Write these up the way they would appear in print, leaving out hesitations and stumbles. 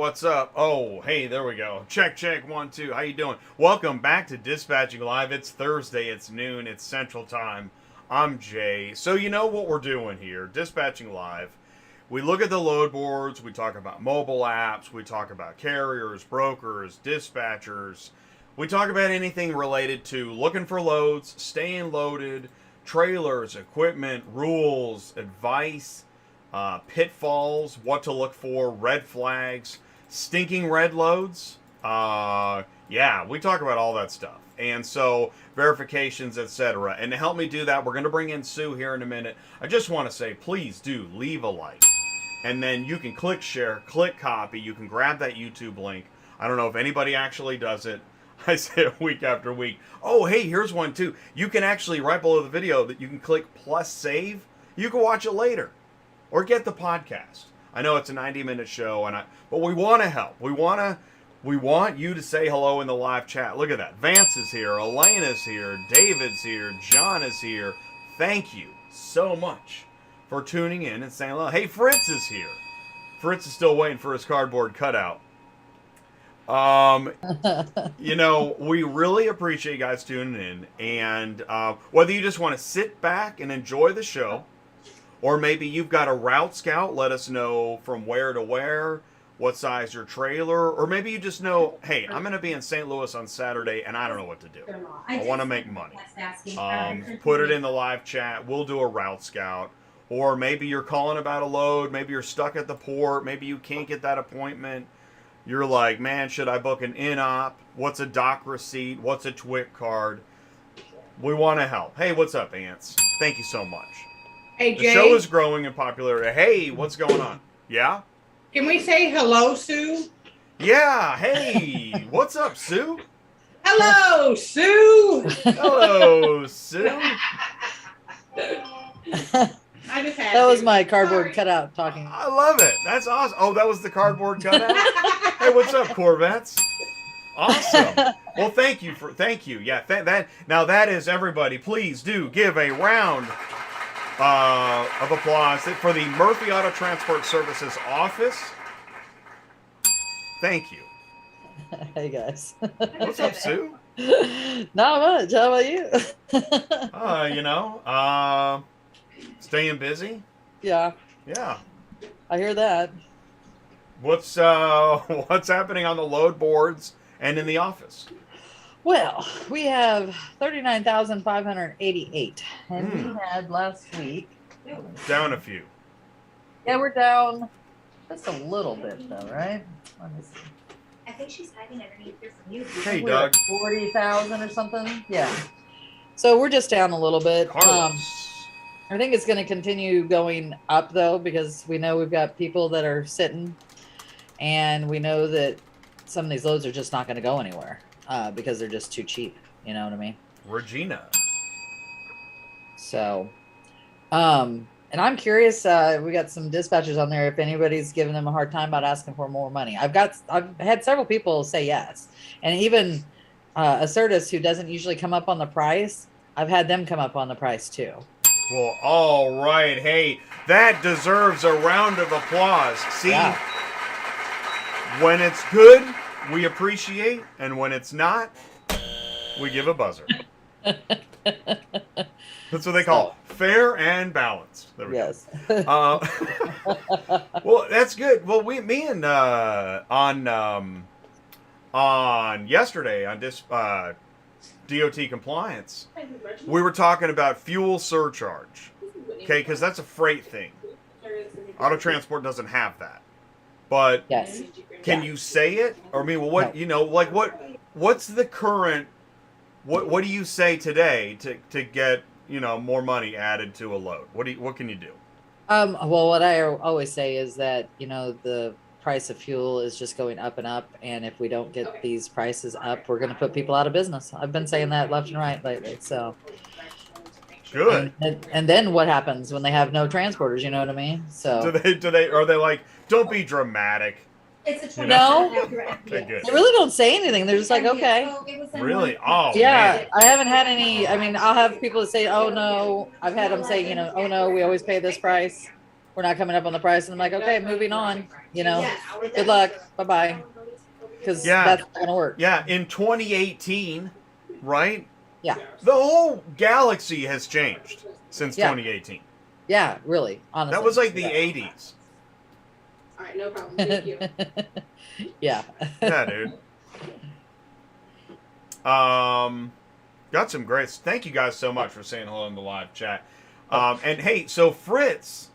what's up? Oh, hey, there we go. Check, check, 1, 2. How you doing? Welcome back to Dispatching Live. It's Thursday, it's noon, it's Central Time. I'm Jay. So you know what we're doing here, Dispatching Live. We look at the load boards, we talk about mobile apps, we talk about carriers, brokers, dispatchers. We talk about anything related to looking for loads, staying loaded, trailers, equipment, rules, advice, pitfalls, what to look for, red flags, stinking red loads. Yeah, we talk about all that stuff. And so, verifications, etc. And to help me do that, we're going to bring in Sue here in a minute. I just want to say, please do leave a like. And then you can click share, click copy. You can grab that YouTube link. I don't know if anybody actually does it. I say it week after week. Oh, hey, here's one too. You can actually, right below the video, that you can click plus save. You can watch it later. Or get the podcast. I know it's a 90-minute show, but we want to help. We want you to say hello in the live chat. Look at that. Vance is here. Elena's here. David's here. John is here. Thank you so much for tuning in and saying hello. Hey, Fritz is here. Fritz is still waiting for his cardboard cutout. You know, we really appreciate you guys tuning in. And whether you just want to sit back and enjoy the show, or maybe you've got a route scout, let us know from where to where, what size your trailer, or maybe you just know, hey, I'm going to be in St. Louis on Saturday and I don't know what to do. I want to make money. Put it in the live chat. We'll do a route scout. Or maybe you're calling about a load. Maybe you're stuck at the port. Maybe you can't get that appointment. You're like, man, should I book an in-op? What's a dock receipt? What's a TWIC card? We want to help. Hey, what's up, Ants? Thank you so much. Hey, The Jay. show is growing in popularity. Hey, what's going on? Yeah? Can we say hello, Sue? Yeah. Hey, what's up, Sue? Hello, Sue. Hello, Sue. I just had That was to. my cardboard Sorry. cutout talking. I love it. That's awesome. Oh, that was the cardboard cutout? Hey, what's up, Corvettes? Awesome. Well, thank you. Yeah, that is everybody. Please do give a round of applause for the Murphy Auto Transport Services office. Thank you. Hey guys. What's up, Sue? Not much. How about you? Staying busy. Yeah, Yeah. I hear that. What's happening on the load boards and in the office? Well, we have 39,588, and we had last week. Down a few. Yeah, we're down just a little bit though, right? Let me see. I think she's hiding underneath here from you. Hey, We're Doug. at 40,000 or something. Yeah. So we're just down a little bit. Carlos. I think it's going to continue going up though, because we know we've got people that are sitting, and we know that some of these loads are just not going to go anywhere because they're just too cheap. You know what I mean? Regina. So, and I'm curious. We got some dispatchers on there. If anybody's giving them a hard time about asking for more money, I've had several people say yes, and even Assertus, who doesn't usually come up on the price, I've had them come up on the price too. Well, all right. Hey, that deserves a round of applause. See, Yeah. when it's good, we appreciate, and when it's not, we give a buzzer. That's what they call fair and balanced. There we Yes. go. Well, that's good. Well, me and on yesterday on this DOT compliance, we were talking about fuel surcharge. Okay, because that's a freight thing. Auto transport doesn't have that. But Yes. can you say it? Or I mean, well, what what's the current? What do you say today to get more money added to a load? What can you do? Well, what I always say is that the price of fuel is just going up and up, and if we don't get these prices up, we're going to put people out of business. I've been saying that left and right lately. So Good. and then what happens when they have no transporters? You know what I mean? So Are they like, don't be dramatic? It's a No. Okay, good. they really don't say anything. They're just like, okay. Really? Oh, Yeah, man. I haven't had any. I mean, I'll have people that say, "Oh no," I've had them say, "Oh no, we always pay this price." we're not coming up on the price. And I'm like, okay, moving on. You know, Yeah. good luck. Bye-bye. Because Yeah. that's not going to work. Yeah, in 2018, right? Yeah. The whole galaxy has changed since Yeah. 2018. Yeah, really. Honestly. That was like the Yeah. 80s. All right, no problem. Thank you. Yeah. Yeah, dude. Got some great. Thank you guys so much for saying hello in the live chat. And hey, so Fritz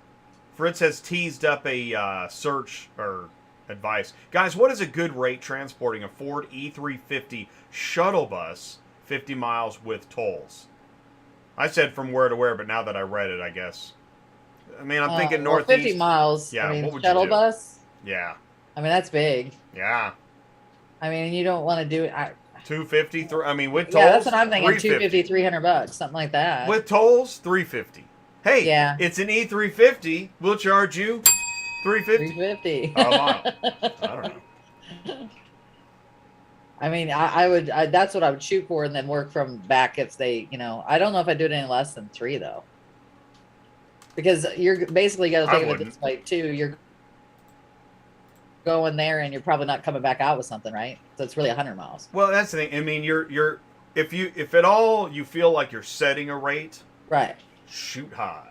has teased up a search or advice, guys. What is a good rate transporting a Ford E350 shuttle bus 50 miles with tolls? I said from where to where, but now that I read it, I guess. I mean, I'm thinking well, northeast. 50 miles. Yeah, I mean, what would you shuttle do? bus. Yeah, I mean, that's big. yeah. I mean, you don't want to do it. 250. I mean, with tolls. Yeah, that's what I'm thinking. 350. 250, $300, something like that. With tolls, 350. Hey, Yeah. it's an E350. We'll charge you 350 350. a mile. I don't know. I mean, I would. That's what I would shoot for, and then work from back if they, you know. I don't know if I do it any less than 3 though, because you're basically got to think of it this way too. You're going there, and you're probably not coming back out with something, right? So it's really 100 miles. Well, that's the thing. I mean, you're if at all you feel like you're setting a rate, Right. shoot high.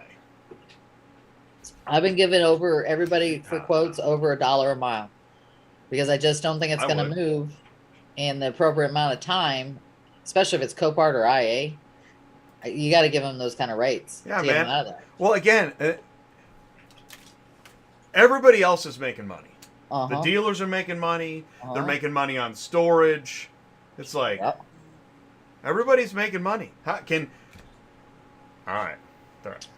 I've been giving over everybody for quotes over $1 a mile, because I just don't think it's I going to would. move in the appropriate amount of time, especially if it's Copart or IA. You got to give them those kind of rates. Yeah, to get them man. out of there. Well, again, everybody else is making money. Uh-huh. The dealers are making money. Uh-huh. They're making money on storage. It's like Yep. everybody's making money. How can? All right.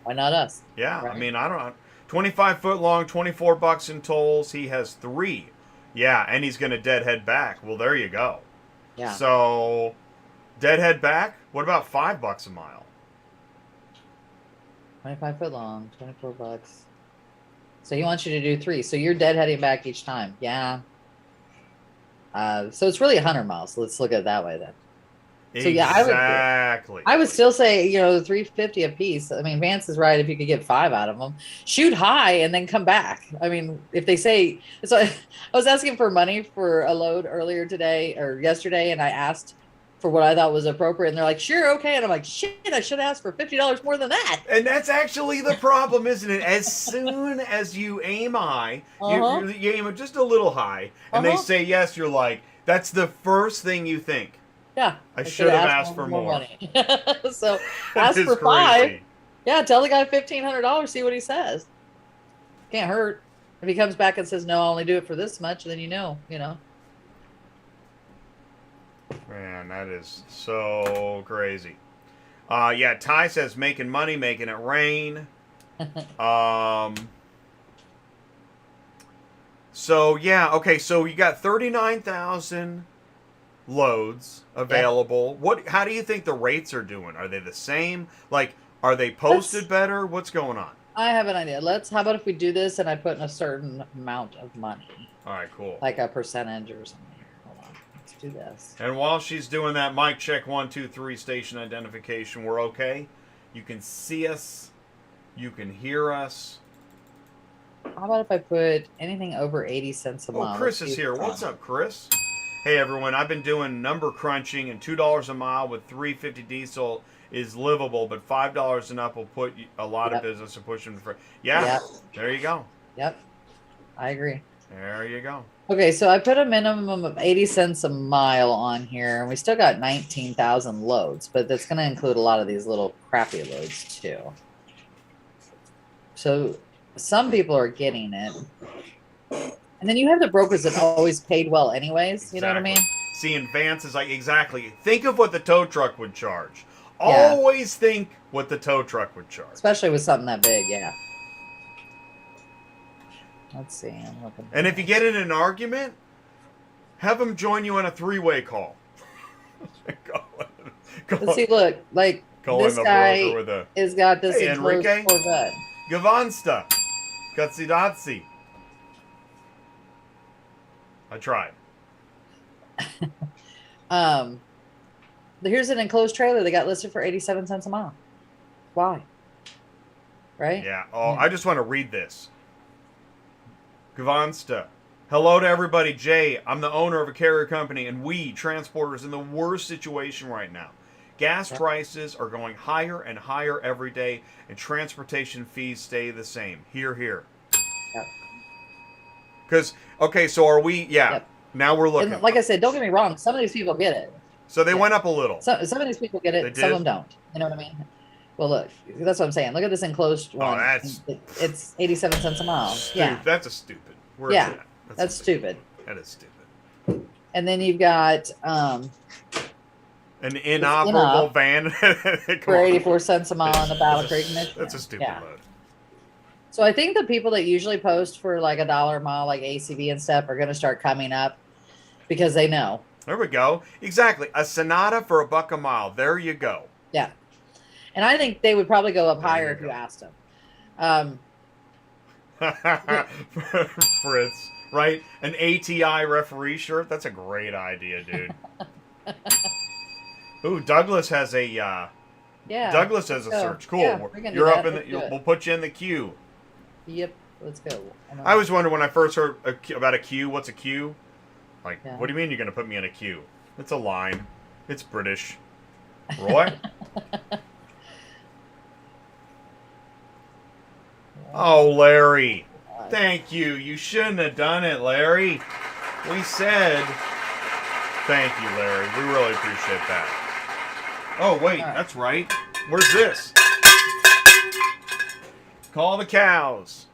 Why not us? Yeah, Right. I mean, I don't know. 25 foot long, $24 in tolls. He has 3. Yeah, and he's going to deadhead back. Well, there you go. Yeah. So, deadhead back. What about $5 a mile? 25 foot long, $24. So he wants you to do 3. So you're deadheading back each time. Yeah. So it's really 100 miles. Let's look at it that way then. So, yeah, Exactly. I would still say, you know, 350 a piece. I mean, Vance is right. If you could get 5 out of them, shoot high and then come back. I mean, if they say, so I was asking for money for a load earlier today or yesterday, and I asked for what I thought was appropriate, and they're like, sure, okay. And I'm like, shit, I should ask for $50 more than that. And that's actually the problem, isn't it? As soon as you aim high, Uh-huh. you aim just a little high, and they Uh-huh. say yes, you're like, that's the first thing you think. Yeah. I should have asked for more. money. So That ask is for 5. crazy. Yeah, tell the guy $1,500, see what he says. Can't hurt. If he comes back and says, no, I'll only do it for this much, then you know. Man, that is so crazy. Yeah, Ty says making money, making it rain. So yeah, okay. So you got 39,000 loads available. What? How do you think the rates are doing? Are they the same? Like, are they posted better? What's going on? I have an idea. How about if we do this and I put in a certain amount of money, All right, cool. like a percentage or something. Here, hold on. Let's do this. And while she's doing that, mic check 1, 2, 3, station identification. We're okay. You can see us. You can hear us. How about if I put anything over 80 cents a mile? Oh, Chris is here. What's up, Chris? Hey, everyone. I've been doing number crunching, and $2 a mile with $3.50 diesel is livable, but $5 and up will put a lot of business and push them for. Yeah, Yep. There you go. Yep. I agree. There you go. Okay, so I put a minimum of 80 cents a mile on here, and we still got 19,000 loads, but that's going to include a lot of these little crappy loads too. So some people are getting it. And then you have the brokers that always paid well anyways, you know what I mean? Seeing Vance is like, exactly. Think of what the tow truck would charge. Yeah. Always think what the tow truck would charge. Especially with something that big, yeah. Let's see. I'm looking. And if you get in an argument, have them join you on a 3-way call. Let's see, look, like this guy has got this enclosed Enrique. Corvette. Gavansta. Gatsidatsi. I tried. Here's an enclosed trailer they got listed for 87 cents a mile. Why? right? Yeah. Oh, I just want to read this. Gvansta. Hello to everybody. Jay, I'm the owner of a carrier company, and we, transporters, in the worst situation right now. Gas prices are going higher and higher every day, and transportation fees stay the same. Here, here. Yep. Because, okay, so are we, yeah, Yep. now we're looking. And like I said, don't get me wrong. Some of these people get it. So they went up a little. Some of these people get They it. Some did? of them don't. You know what I mean? Well, look, that's what I'm saying. Look at this enclosed one. that's- It's 87 cents a mile. Yeah, That's a stupid. Where's Yeah, that? that's stupid. That is stupid. And then you've got An inoperable van. Come for on. 84 cents a mile in the Battle Creek, Michigan. That's a stupid Yeah. load. So I think the people that usually post for like $1 a mile, like ACV and stuff, are going to start coming up because they know. There we go. Exactly. A Sonata for $1 a mile. There you go. Yeah. And I think they would probably go up There higher you if you go. asked them. Fritz, right? An ATI referee shirt? That's a great idea, dude. Ooh, Douglas has a Yeah. Douglas has a go. search. Cool. Yeah, we're gonna do You're that. up in the Let's do it. we'll put you in the queue. Yep. Let's go. I was wondering when I first heard about a queue, what's a queue? Like, Yeah. what do you mean you're going to put me in a queue? It's a line. It's British. Roy? Oh, Larry. Thank you. You shouldn't have done it, Larry. We said thank you, Larry. We really appreciate that. Oh, wait. All right. That's right. Where's this? Call the cows.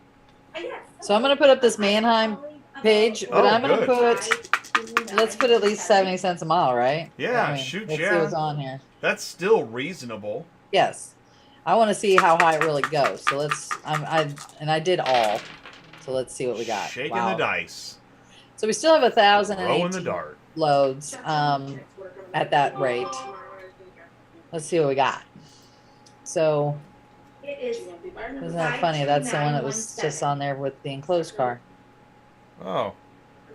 So I'm going to put up this Manheim page, but Oh, I'm going to good. put, let's put at least 70 cents a mile, right? Yeah, shoot, let's yeah. see what's on here. That's still reasonable. Yes. I want to see how high it really goes. So let's, I did all. So let's see what we got. Shaking Wow. the dice. So we still have Throwing the 1,018 dart. loads at that rate. Let's see what we got. So isn't that funny? That's the one that was just on there with the enclosed car. Oh,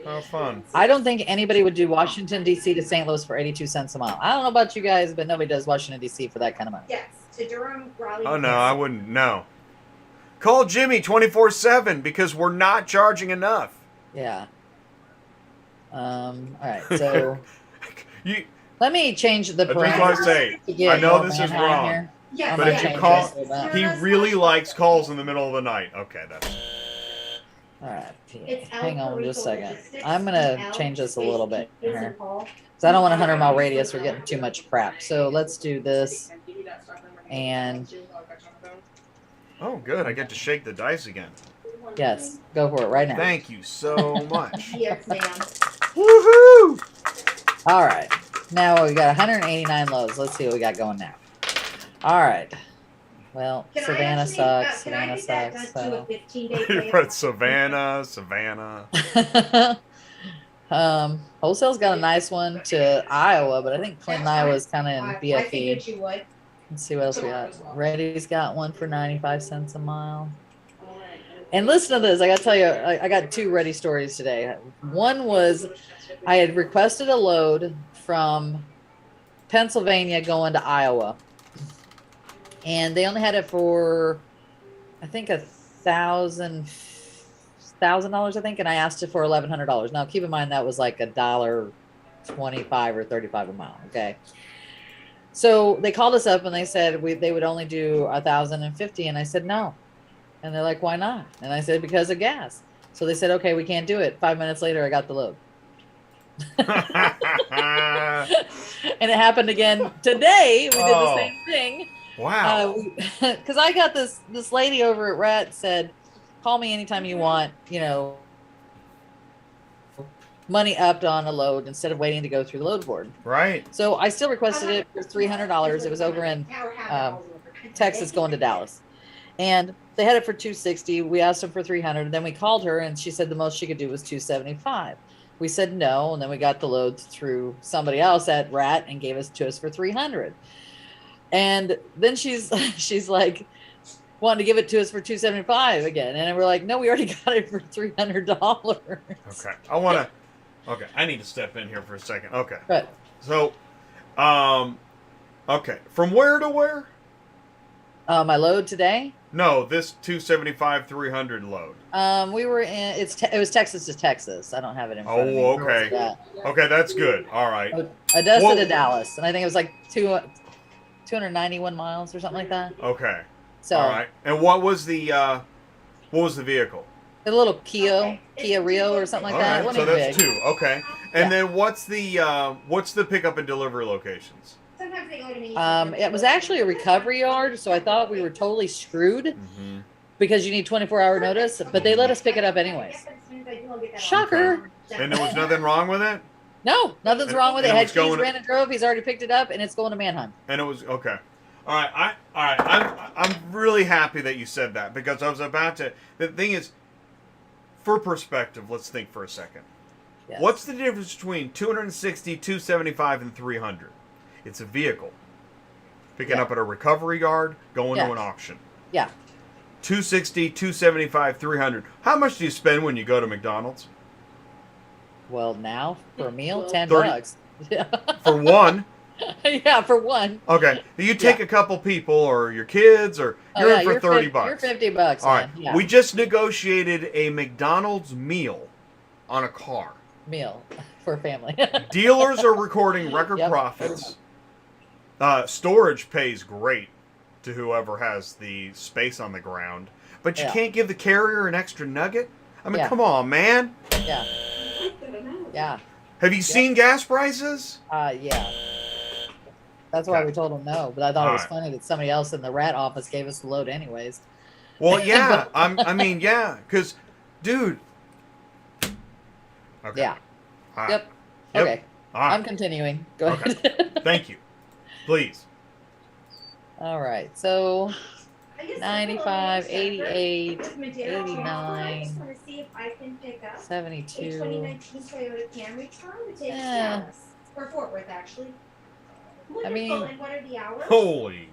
how fun. I don't think anybody would do Washington, D.C. to St. Louis for 82 cents a mile. I don't know about you guys, but nobody does Washington, D.C. for that kind of money. Yes, to Durham, Raleigh. Oh, no, I wouldn't. No. Call Jimmy 24/7 because we're not charging enough. Yeah. All right. So You, let me change the that's what I parameters. say. to get I know more this is Manheim wrong. here. Yes, But if you change call, this a little bit. he really likes calls in the middle of the night. Okay, that's. All right. It's Hang on just a second. Logistics, I'm going to L, change this a little bit space, here. Paul. So I don't want a 100-mile radius. We're getting too much crap. So let's do this. And Oh, good. I get to shake the dice again. yes, go for it right now. Thank you so much. Yes, ma'am. Woohoo! All right. Now we got 189 loads. Let's see what we got going now. All right. Well, Can I Savannah actually, sucks. can I Savannah get that sucks. done to a So. 15-day You pay? put Savannah. Wholesale's got a nice one to Iowa, but I think Clinton, Iowa is kind of in I BFE. figured you would. Let's see what else we got. Reddy's got one for 95 cents a mile. And listen to this. I got to tell you, I got two Reddy stories today. One was I had requested a load from Pennsylvania going to Iowa. And they only had it for, I think, $1,000, I think. And I asked it for $1,100. Now, keep in mind, that was like $1.25 or 35 a mile. Okay. So they called us up and they said they would only do 1,050, and I said no. And they're like, why not? And I said, because of gas. So they said, okay, we can't do it. 5 minutes later, I got the load. And it happened again today. We did the same thing. Wow. Because I got this lady over at Rat said, call me anytime you want, money upped on a load instead of waiting to go through the load board. Right. So I still requested it for $300. It was over in Texas going to Dallas. And they had it for $260. We asked them for $300. Then we called her and she said the most she could do was $275. We said no, and then we got the load through somebody else at Rat and gave it to us for $300. And then she's like, wanted to give it to us for $275 again, and we're like, no, we already got it for $300. Okay. Okay. I need to step in here for a second. Okay. But So, okay. From where to where? my load today, No, this 275 300 load. We were in. It was Texas to Texas. I don't have it in front of me. Oh, Where was okay. it at? Okay, that's good. All right. Augusta Whoa. to Dallas, and I think it was like 291 miles or something like that. Okay. So All right. And what was the vehicle? a little Kia Rio or something like All that. right. Wasn't So even that's big. 2. Okay. And Yeah. then what's the pickup and delivery locations? Sometimes they go to me. It was actually a recovery yard, so I thought we were totally screwed Mm-hmm. because you need 24-hour notice, but they let us pick it up anyways. Shocker. And there was nothing wrong with it? No, nothing's wrong with it. And it Had was keys, going- ran and drove. He's already picked it up, and it's going to Manheim. And it was okay. All right. I'm really happy that you said that because I was about to. The thing is, for perspective, let's think for a second. Yes. What's the difference between 260, 275, and 300? It's a vehicle. Picking up at a recovery yard, going to an auction. Yeah. 260, 275, 300. How much do you spend when you go to McDonald's? Well, now for a meal, 30 $10. Yeah. For one. Yeah, for one. Okay. You take a couple people or your kids or you're in for 30 bucks. You're 50 bucks. All right. Man. Yeah. We just negotiated a McDonald's meal on a car. Meal for a family. Dealers are recording record Yep. profits. Storage pays great to whoever has the space on the ground. But you Yeah. can't give the carrier an extra nugget? I mean, Yeah. come on, man. Yeah. Yeah. Have you seen gas prices? Yeah. That's why Okay. we told him no. But I thought it was Alright. funny that somebody else in the rat office gave us the load anyways. Well, yeah. I mean, yeah. Because, dude. Okay. Yeah. All right. Yep. Yep. Okay. All right. I'm continuing. Go Okay. ahead. Thank you. Please. All right. So I guess 95, it's a little 88, separate with Madero. 89, I just want to see if I can pick up a 72. 2019 Toyota Camry Tron to take to Yeah. Dallas or Fort Worth, actually. I mean, Wonderful. And what are the hours? Holy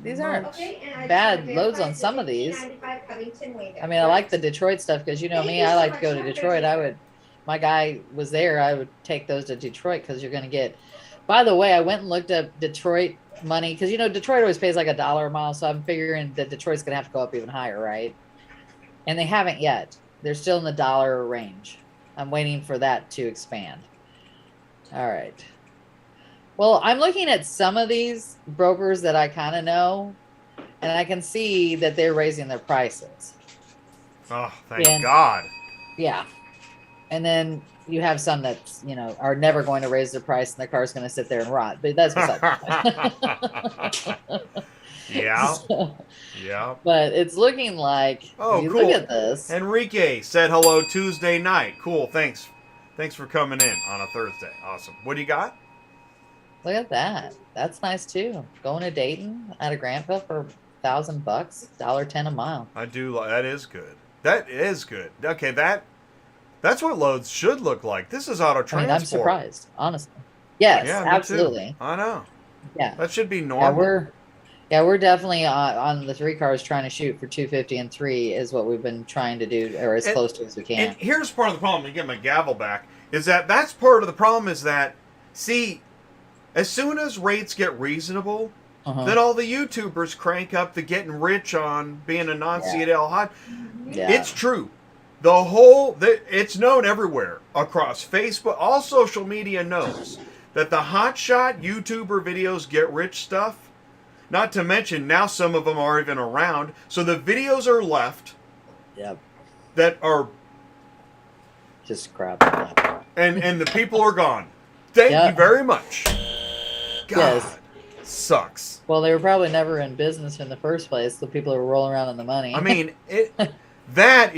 These aren't Okay, and I bad just wanna loads verify on it's some of these. 1595 Covington Way there, I mean, I like correct? the Detroit stuff because you know Thank me, you I so like to much. go to Have a Detroit. great I day. would, my guy was there. I would take those to Detroit because you're going to get. By the way, I went and looked up Detroit money because you know Detroit always pays like $1 a mile, so I'm figuring that Detroit's going to have to go up even higher, right? And they haven't yet. They're still in the dollar range. I'm waiting for that to expand. All right. Well, I'm looking at some of these brokers that I kind of know, and I can see that they're raising their prices. Oh, thank Yeah. God. Yeah. And then you have some that's, you know, are never going to raise their price and the car's going to sit there and rot. But that's beside the point. Yeah. So, Yeah. but it's looking like, Oh, if you cool. look at this. Enrique said hello Tuesday night. Cool. Thanks. Thanks for coming in on a Thursday. Awesome. What do you got? Look at that. That's nice too. Going to Dayton out of Grantville for $1,000, $1.10 a mile. I do. That is good. That is good. Okay, that's what loads should look like. This is auto I transport. mean, I'm surprised, honestly. Yes, Yeah, me too. absolutely. I know. Yeah. That should be Yeah, normal. we're definitely on the 3 cars trying to shoot for 250 and 3 is what we've been trying to do, or as And- close to as we can. And here's part of the problem. To get my gavel back, is that's part of the problem. Is that see, as soon as rates get reasonable, then all the YouTubers crank up the getting rich on being a non-CDL hot. Yeah. It's true. It's known everywhere across Facebook. All social media knows that the Hotshot YouTuber videos get rich stuff. Not to mention now some of them aren't even around. So the videos are left Yep. that are Just crap. and the people are gone. Thank Yep. you very much. God, Yes. sucks. Well, they were probably never in business in the first place. The people who were rolling around in the money. I mean, that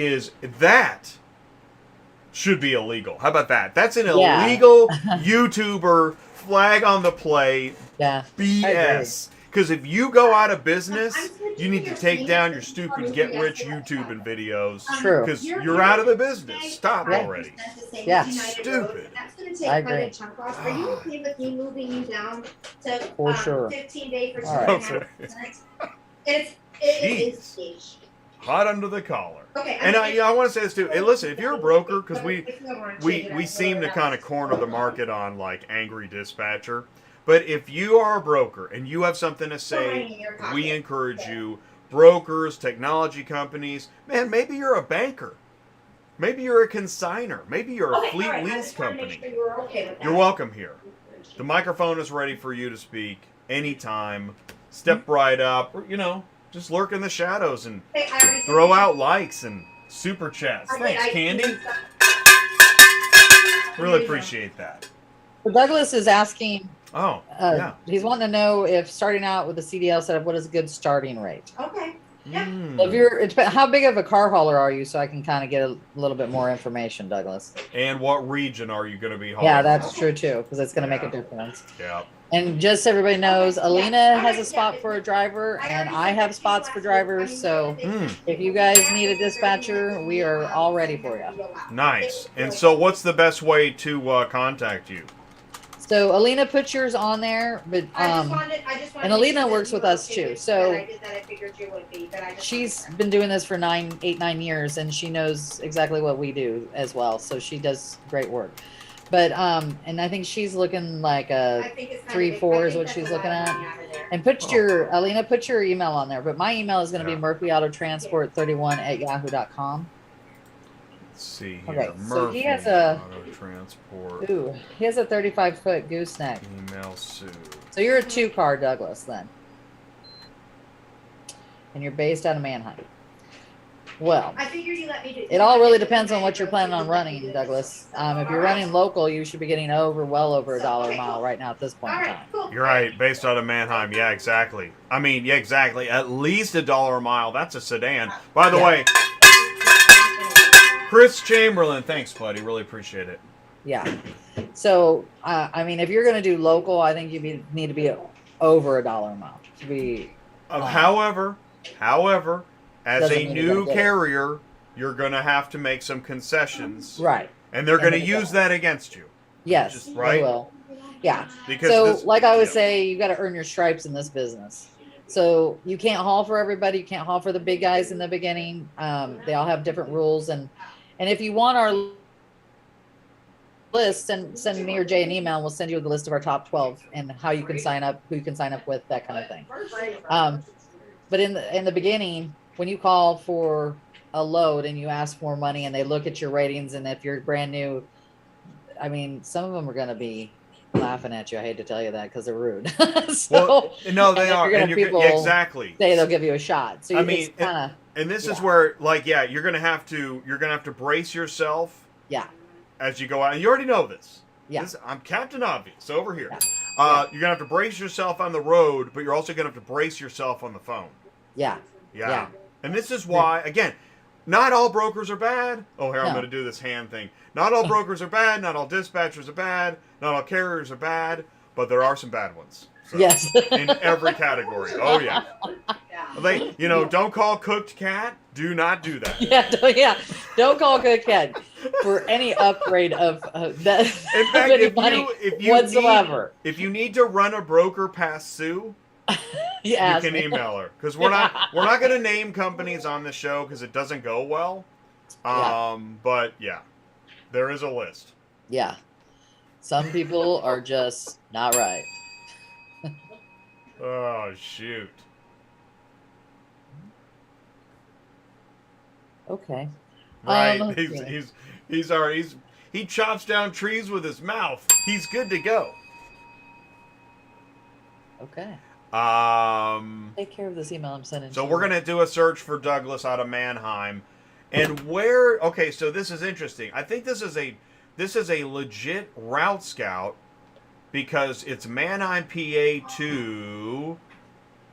should be illegal. How about that? That's an Yeah. illegal YouTuber flag on the play yeah. BS. Because if you go out of business, I'm switching you need to your take seat. down your stupid get rich YouTube videos. True. Because you're out of the business. Stop Yeah. already. Yeah. Stupid. That's going to take I quite a agree. chunk off. Are you okay with me moving you down to For sure. 15 day for All right. 2.5%? It is niche. Hot under the collar. Okay. And mean, I want to say this too. Hey, listen, if you're a broker, because if you ever wanna change we it, I can seem go to down kind of to- corner the market on like angry dispatcher. But if you are a broker and you have something to Put money say, in your pocket. we encourage you. brokers, technology companies. Man, maybe you're a banker. Maybe you're a consigner. Maybe you're a Okay, fleet all right, I lease just wanted to company. make sure you were okay with that. You're welcome here. The microphone is ready for you to speak anytime. Step right up. Or, just lurk in the shadows and Hey, I already throw said- out likes and super chats. I did, Thanks, I- Candy. Really There you go. appreciate that. So Douglas is asking, Oh, yeah. he's wanting to know if starting out with a CDL setup, what is a good starting rate? Okay. Yeah. If you're, how big of a car hauler are you, so I can kind of get a little bit more information, Douglas? And what region are you going to be hauling? Yeah, that's true too, because it's going to make a Yeah. difference. Yeah. And just so everybody knows, Elena Yeah. has a Okay, spot yeah. for a driver, I and already I said have that spots to for you last week. drivers. I mean, So if you guys need a dispatcher, we are all ready for you. Nice. And so what's the best way to contact you? So Elena put yours on there, but I just wanted and to Elena make sure works that with you were us okay too, with so that I did that. I figured you would be, but I just she's wanted to- been doing this for 9 years, and she knows exactly what we do as well. So she does great work. But and I think she's looking like I a think it's kind 3-4 of, is what that's she's a lot looking of at. money out of there. And put Oh. your Elena, put your email on there. But my email is going to Yeah. be murphyauto transport31@yahoo.com. Let's see here. Okay, Murphy so he has a- Auto Transport. Ooh, he has a 35-foot gooseneck. Email Sue. So you're a 2-car Douglas then, and you're based out of Manheim. Well, I figured you let me do. it all really depends on what you're planning on running, Douglas. If you're running local, you should be getting well over $1 a mile right now at this point All in right, time. cool. You're right. Based out of Manheim. Yeah, exactly. I mean, yeah, exactly. At least $1 a mile. That's a sedan. By the Yeah. way, Chris Chamberlain. Thanks, buddy. Really appreciate it. Yeah. So, I mean, if you're going to do local, I think you need to be over $1 a mile to be. However, as Doesn't a mean you're gonna new get it. carrier, you're going to have to make some concessions. Right. And they're And going to then use that against you. Yes. Just they right. will. Yeah. Because So, this, like I always yeah. say, you got to earn your stripes in this business. So you can't haul for everybody. You can't haul for the big guys in the beginning. They all have different rules, and if you want our list, send me or Jay an email, and we'll send you the list of our top 12 and how you can sign up, who you can sign up with, that kind of thing. But in the beginning, when you call for a load and you ask for money, and they look at your ratings, and if you're brand new, I mean, some of them are going to be laughing at you. I hate to tell you that because they're rude. Well, no, they and if are. you're And gonna you're people yeah, exactly. say they'll give you a shot. So I it's mean, kind of And this is Yeah. where, like, yeah, you're gonna have to brace yourself yeah. as you go out. And you already know this. Yeah. I'm Captain Obvious over here. Yeah. You're gonna have to brace yourself on the road, but you're also gonna have to brace yourself on the phone. Yeah. Yeah. Yeah. And this is why, again, not all brokers are bad. Oh, here I'm No. gonna do this hand thing. Not all brokers are bad. Not all dispatchers are bad. Not all carriers are bad. But there are some bad ones. So, Yes. In every category. Oh yeah. They, don't call cooked cat. Do not do that. Don't call Good Cat for any upgrade of that In fact, any if money you whatsoever. if you need to run a broker past Sue, You you ask can me. email her because we're not going to name companies on the show because it doesn't go well. But yeah, there is a list. Yeah. Some people are just not right. Oh shoot. Okay. Right. Okay. He chops down trees with his mouth. He's good to go. Okay. So Take care of this email I'm sending. we're gonna do a search for Douglas out of Manheim, and where? Okay, so this is interesting. I think this is a legit route scout because it's Manheim PA to,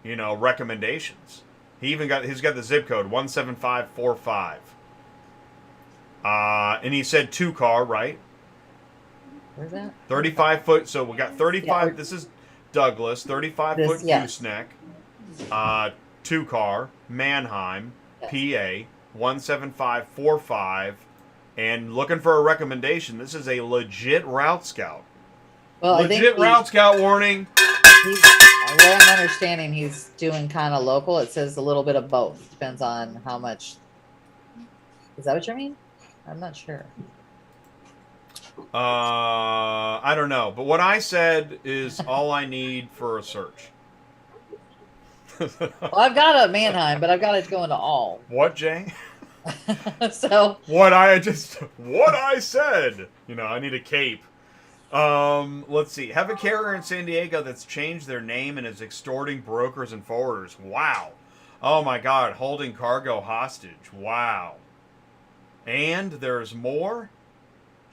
recommendations. He's got the zip code 17545. And he said 2-car, right? Where's that? 35 foot. So we got 35. Yeah. This is Douglas, 35 This- foot yes. gooseneck, 2-car, Manheim, Yes. PA, 17545, and looking for a recommendation. This is a legit route scout. Well, I think Legit route scout warning. what I'm understanding, he's doing kind of local. It says a little bit of both. Depends on how much. Is that what you mean? I'm not sure. I don't know, but what I said is all I need for a search. Well, I've got a Manheim, but I've got it going to all. What, Jay? So What I said. You know, I need a cape. Let's see. Have a carrier in San Diego that's changed their name and is extorting brokers and forwarders. Wow. Oh my God, holding cargo hostage. Wow. And there's more?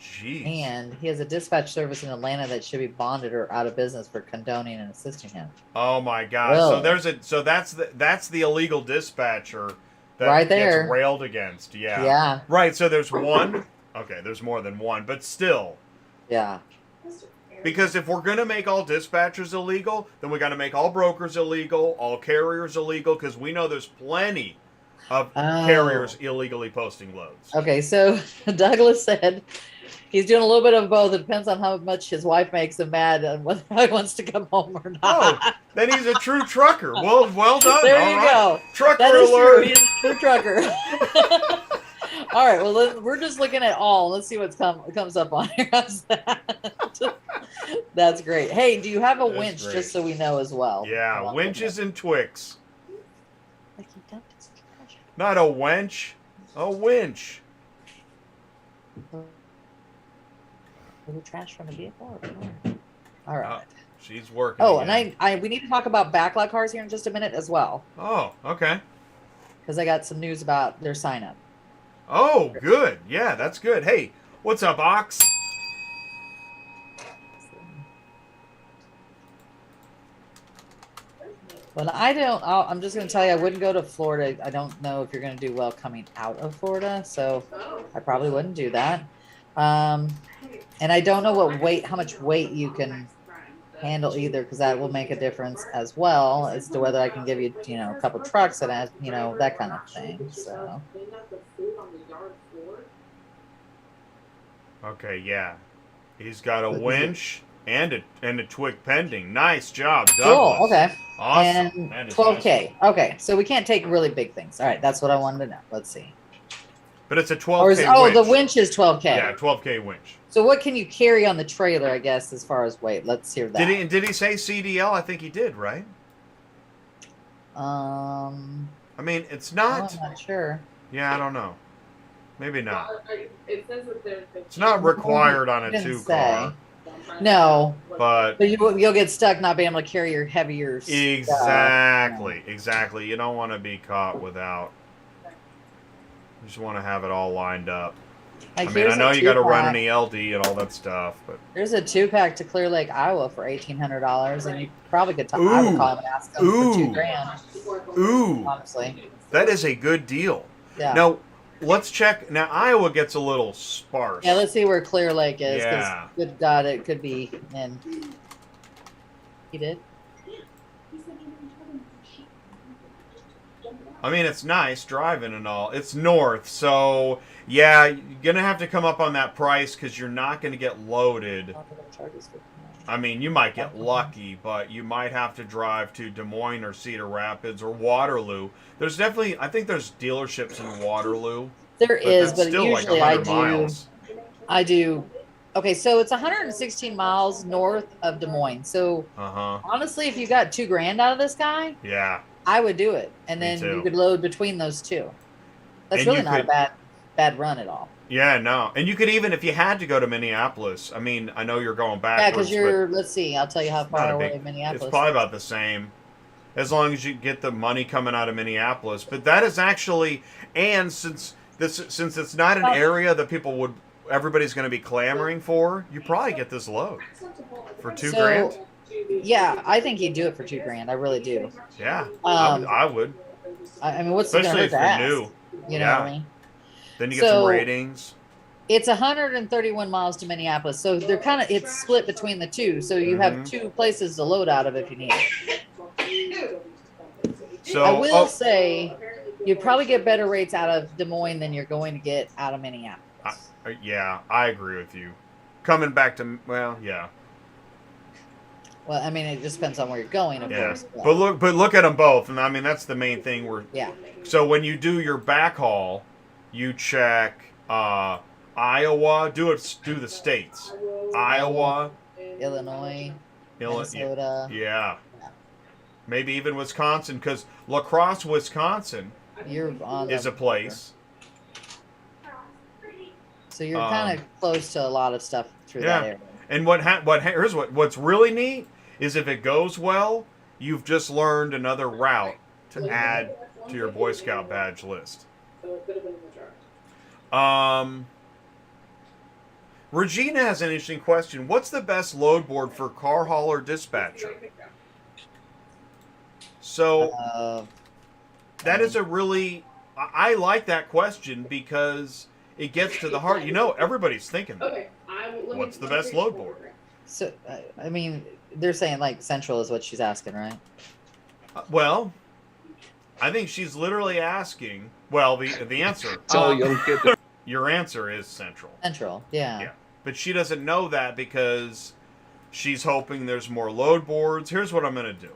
Jeez. and he has a dispatch service in Atlanta that should be bonded or out of business for condoning and assisting him. Oh my God. Really? So that's the illegal dispatcher that Right there. gets railed against. Yeah. Yeah. Right, so there's one. Okay, there's more than one, but still. Yeah. Because if we're going to make all dispatchers illegal, then we got to make all brokers illegal, all carriers illegal, because we know there's plenty of carriers illegally posting loads. Okay, so Douglas said he's doing a little bit of both. It depends on how much his wife makes him mad and whether he wants to come home or not. Oh, then he's a true trucker. Well done. There All you right. go. Trucker That is alert. true. He's a true trucker. All right, well, we're just looking at all. Let's see what comes up on here. How's that? That's great. Hey, do you have a That's winch, great. just so we know as well? Yeah, winches and Twix. Like you dumped his trash. Not a wench, a winch. Was it trash from the vehicle? Or all right. She's working. Oh, again. and we need to talk about backlot cars here in just a minute as well, Oh, okay. because I got some news about their sign up. Oh, good. Yeah, that's good. Hey, what's up, Ox? Well, I'm just going to tell you, I wouldn't go to Florida. I don't know if you're going to do well coming out of Florida, so I probably wouldn't do that. And I don't know how much weight you can handle either, because that will make a difference as well as to whether I can give you, a couple trucks and that kind of thing. So Okay, yeah. He's got a winch and a twig pending. Nice job, Douglas. cool. Okay. Awesome. That And is 12K. Okay, so we can't take really big things. All right, that's what I wanted to know. Let's see. nice. But it's a 12K Or winch. the winch is 12K. Yeah, 12K winch. So what can you carry on the trailer, I guess, as far as weight? Let's hear that. Did he say CDL? I think he did, right? I mean, it's not. I'm not sure. Yeah, I don't know. Maybe not. It says that there's It's not required on a Didn't 2 say. car, No, but but you'll get stuck not being able to carry your heavier stuff. exactly. You don't want to be caught without. You just want to have it all lined up. Like, I mean, I here's know a you got to run an 2-pack. ELD and all that stuff, but There's a 2-pack to Clear Lake, Iowa for $1,800, and you probably could. I Ooh. would call them and ask them for Ooh. $2,000. ooh, Honestly, that is a good deal. yeah. Now, let's check. Now, Iowa gets a little sparse. Yeah, let's see where Clear Lake is. 'Cause Yeah. good God, it could be in. He did. I mean, it's nice driving and all. It's north, so yeah, you're gonna have to come up on that price because you're not gonna get loaded. I mean, you might get lucky, but you might have to drive to Des Moines or Cedar Rapids or Waterloo. There's definitely, I think there's dealerships in Waterloo. There is, that's but still usually like 100 miles. I do. Okay, so it's 116 miles north of Des Moines. So honestly, if you got $2,000 out of this guy, Yeah. I would do it, and Me then too. you could load between those two. That's And really you not could- a bad run at all. Yeah, no. And you could even, if you had to go to Minneapolis, I mean, I know you're going Yeah, backwards, because let's see, I'll tell you how not far a away big- Minneapolis. it's probably about the same. As long as you get the money coming out of Minneapolis. But that is actually, and since it's not an area that everybody's going to be clamoring for, you probably get this load for $2,000. Yeah, I think he'd do it for $2,000. I really do. Yeah, Um, I would. I mean, what's it Especially gonna hurt if to you're ask? new. You know Yeah. what I mean? Then you get some So- ratings. It's 131 miles to Minneapolis, so they're it's split between the two. So you have Mhm. two places to load out of if you need it. So I will say you probably get better rates out of Des Moines than you're going to get out of Minneapolis. yeah, I agree with you. Coming back to, well, yeah. Well, I mean, it just depends on where you're going, of Yeah, course. but look at them both, and I mean that's the main thing. Yeah. So when you do your backhaul, you check Iowa. Do the states. Iowa, Illinois, Illinois. Minnesota. Yeah. maybe even Wisconsin, because La Crosse, Wisconsin You're on is the a place. So you're kind of close to a lot of stuff through that area. And what's really neat is if it goes well, you've just learned another route to add to your Boy Scout badge list. So it could have been the jar. Regina has an interesting question. What's the best load board for car hauler dispatcher? So that is a really, I like that question because it gets to the heart. You know, everybody's thinking that. Okay. What's the best load board? So, I mean, they're saying like Central is what she's asking, right? Well, I think she's literally asking. Well, the answer. Your answer is Central. Central, yeah. But she doesn't know that because she's hoping there's more load boards. Here's what I'm going to do.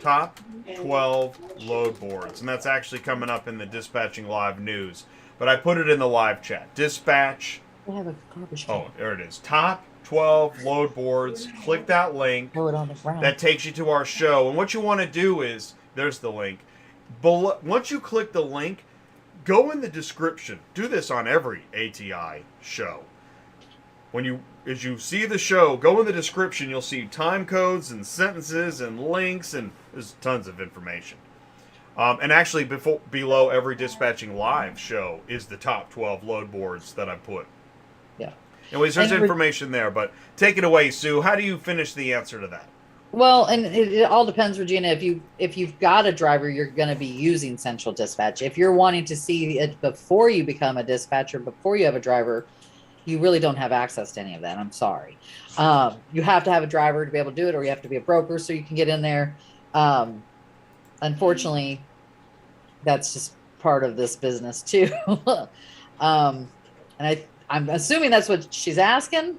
Top 12 load boards. And that's actually coming up in the Dispatching Live news. But I put it in the live chat. Dispatch. They have a garbage can. Oh, there it is. Top 12 load boards. Click that link. Throw it on the ground. That takes you to our show. And what you want to do is, there's the link. Once you click the link, go in the description. Do this on every ATI show. As you see the show, go in the description. You'll see time codes and sentences and links, and there's tons of information. And actually, below every Dispatching Live show is the top 12 load boards that I put. Yeah. Anyways, there's information there, but take it away, Sue. How do you finish the answer to that? Well, and it all depends, Regina. If you've got a driver, you're going to be using Central Dispatch. If you're wanting to see it before you become a dispatcher, before you have a driver, you really don't have access to any of that. I'm sorry. You have to have a driver to be able to do it, or you have to be a broker so you can get in there. Unfortunately, that's just part of this business too. And I'm assuming that's what she's asking,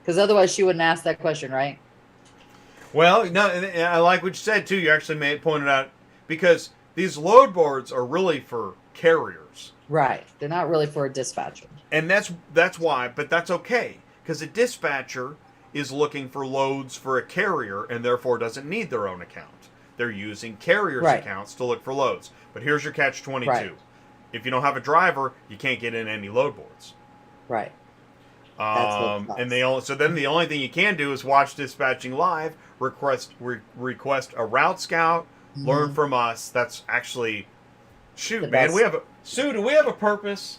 because otherwise she wouldn't ask that question, right? Well, no, I like what you said too. You actually pointed out, because these load boards are really for carriers. Right. They're not really for a dispatcher. And that's why, but that's okay, because a dispatcher is looking for loads for a carrier and therefore doesn't need their own account. They're using carriers' accounts to look for loads. But here's your catch-22. Right. If you don't have a driver, you can't get in any load boards. Right. And then the only thing you can do is watch Dispatching Live, request a route scout, learn from us. That's actually, shoot, man, Sue, do we have a purpose?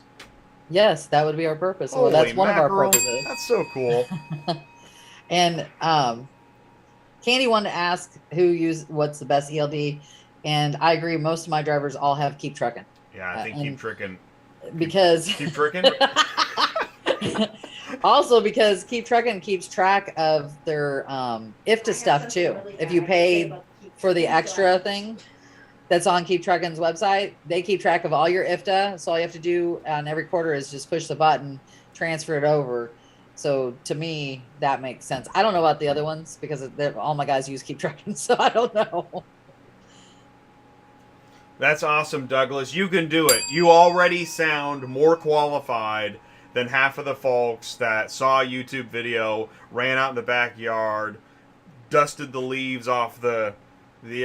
Yes, that would be our purpose. Holy Well, that's one mackerel. of our purposes. That's so cool. And Candy wanted to ask what's the best ELD, and I agree. Most of my drivers all have Keep Trucking. Yeah, I think Keep Trucking. Because Keep Trucking. Also, because Keep Trucking keeps track of their IFTA stuff too. If you pay for the extra thing that's on Keep Trucking's website, they keep track of all your IFTA. So all you have to do on every quarter is just push the button, transfer it over. So to me, that makes sense. I don't know about the other ones because all my guys use Keep Trucking, so I don't know. That's awesome, Douglas. You can do it. You already sound more qualified than half of the folks that saw a YouTube video, ran out in the backyard, dusted the leaves off the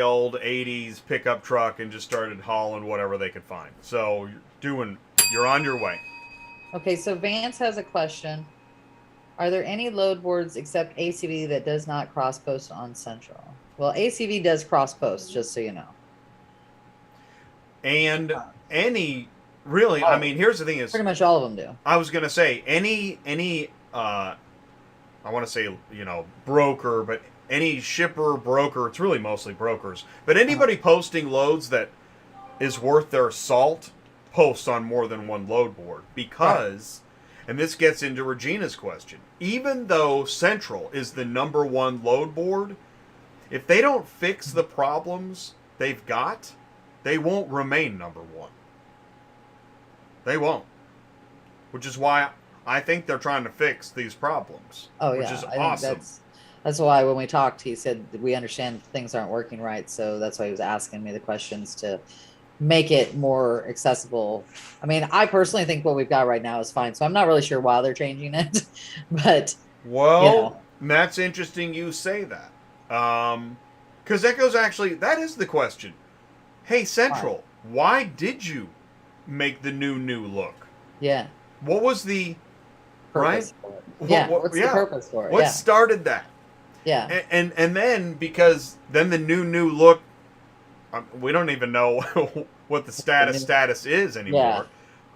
old 80s pickup truck and just started hauling whatever they could find. So you're on your way. Okay, so Vance has a question. Are there any load boards except ACV that does not cross post on Central? Well, ACV does cross post, just so you know. And I mean, here's the thing is, pretty much all of them do. I was going to say, any I want to say, broker, but any shipper, broker, it's really mostly brokers, but anybody posting loads that is worth their salt posts on more than one load board, because, and this gets into Regina's question, even though Central is the #1 load board, if they don't fix the problems they've got, they won't remain #1. They won't. Which is why I think they're trying to fix these problems. Oh, yeah. Which is I awesome. think that's why when we talked, he said we understand things aren't working right. So that's why he was asking me the questions to make it more accessible. I mean, I personally think what we've got right now is fine. So I'm not really sure why they're changing it. But well, that's interesting you say that. Because that is the question. Hey, Central, why did you make the new look? Yeah. What was the Purpose right? for it. What's the purpose for it? What started that? Yeah. And then because then the new look, we don't even know what the status is anymore.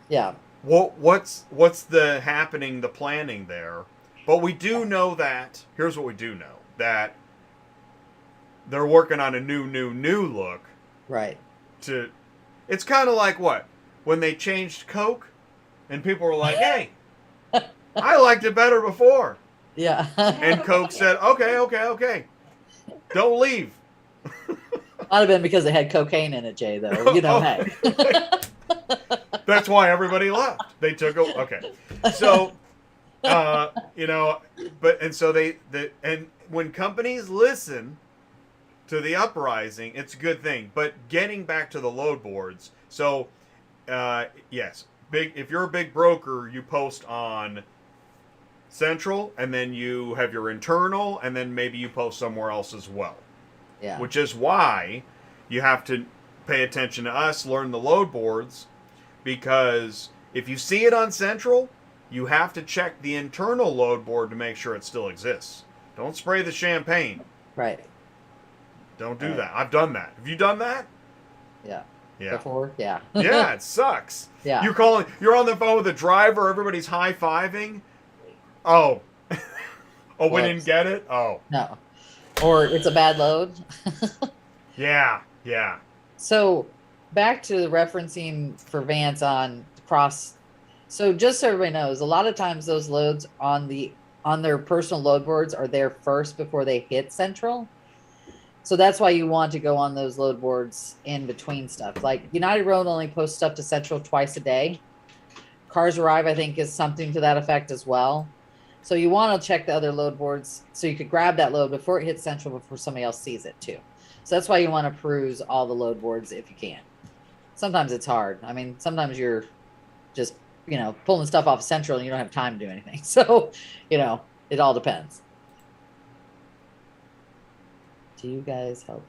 Yeah. What's the planning there? But we do know that here's what we do know, that they're working on a new look. Right. It's kind of like what? When they changed Coke and people were like, "Hey, I liked it better before." Yeah. And Coke said, "Okay. Don't leave." Might have been because it had cocaine in it, Jay, though. Hey. That's why everybody left. They took okay. So, and when companies listen to the uprising, it's a good thing. But getting back to the load boards, so yes, if you're a big broker, you post on Central, and then you have your internal, and then maybe you post somewhere else as well. Yeah. Which is why you have to pay attention to us, learn the load boards, because if you see it on Central, you have to check the internal load board to make sure it still exists. Don't spray the champagne. Right. Don't do that. I've done that. Have you done that? Yeah. Yeah. Before? Yeah. Yeah, it sucks. Yeah. You're on the phone with a driver, everybody's high-fiving. Oh. Oh, we didn't get it? Oh. No. Or it's a bad load. Yeah. So back to the referencing for Vance on cross. So just so everybody knows, a lot of times those loads on their personal load boards are there first before they hit Central. So that's why you want to go on those load boards in between stuff. Like United Road only posts stuff to Central twice a day. Cars Arrive, I think, is something to that effect as well. So you want to check the other load boards so you could grab that load before it hits Central, before somebody else sees it too. So that's why you want to peruse all the load boards if you can. Sometimes it's hard. I mean, sometimes you're just, pulling stuff off Central and you don't have time to do anything. So, it all depends. Do you guys help?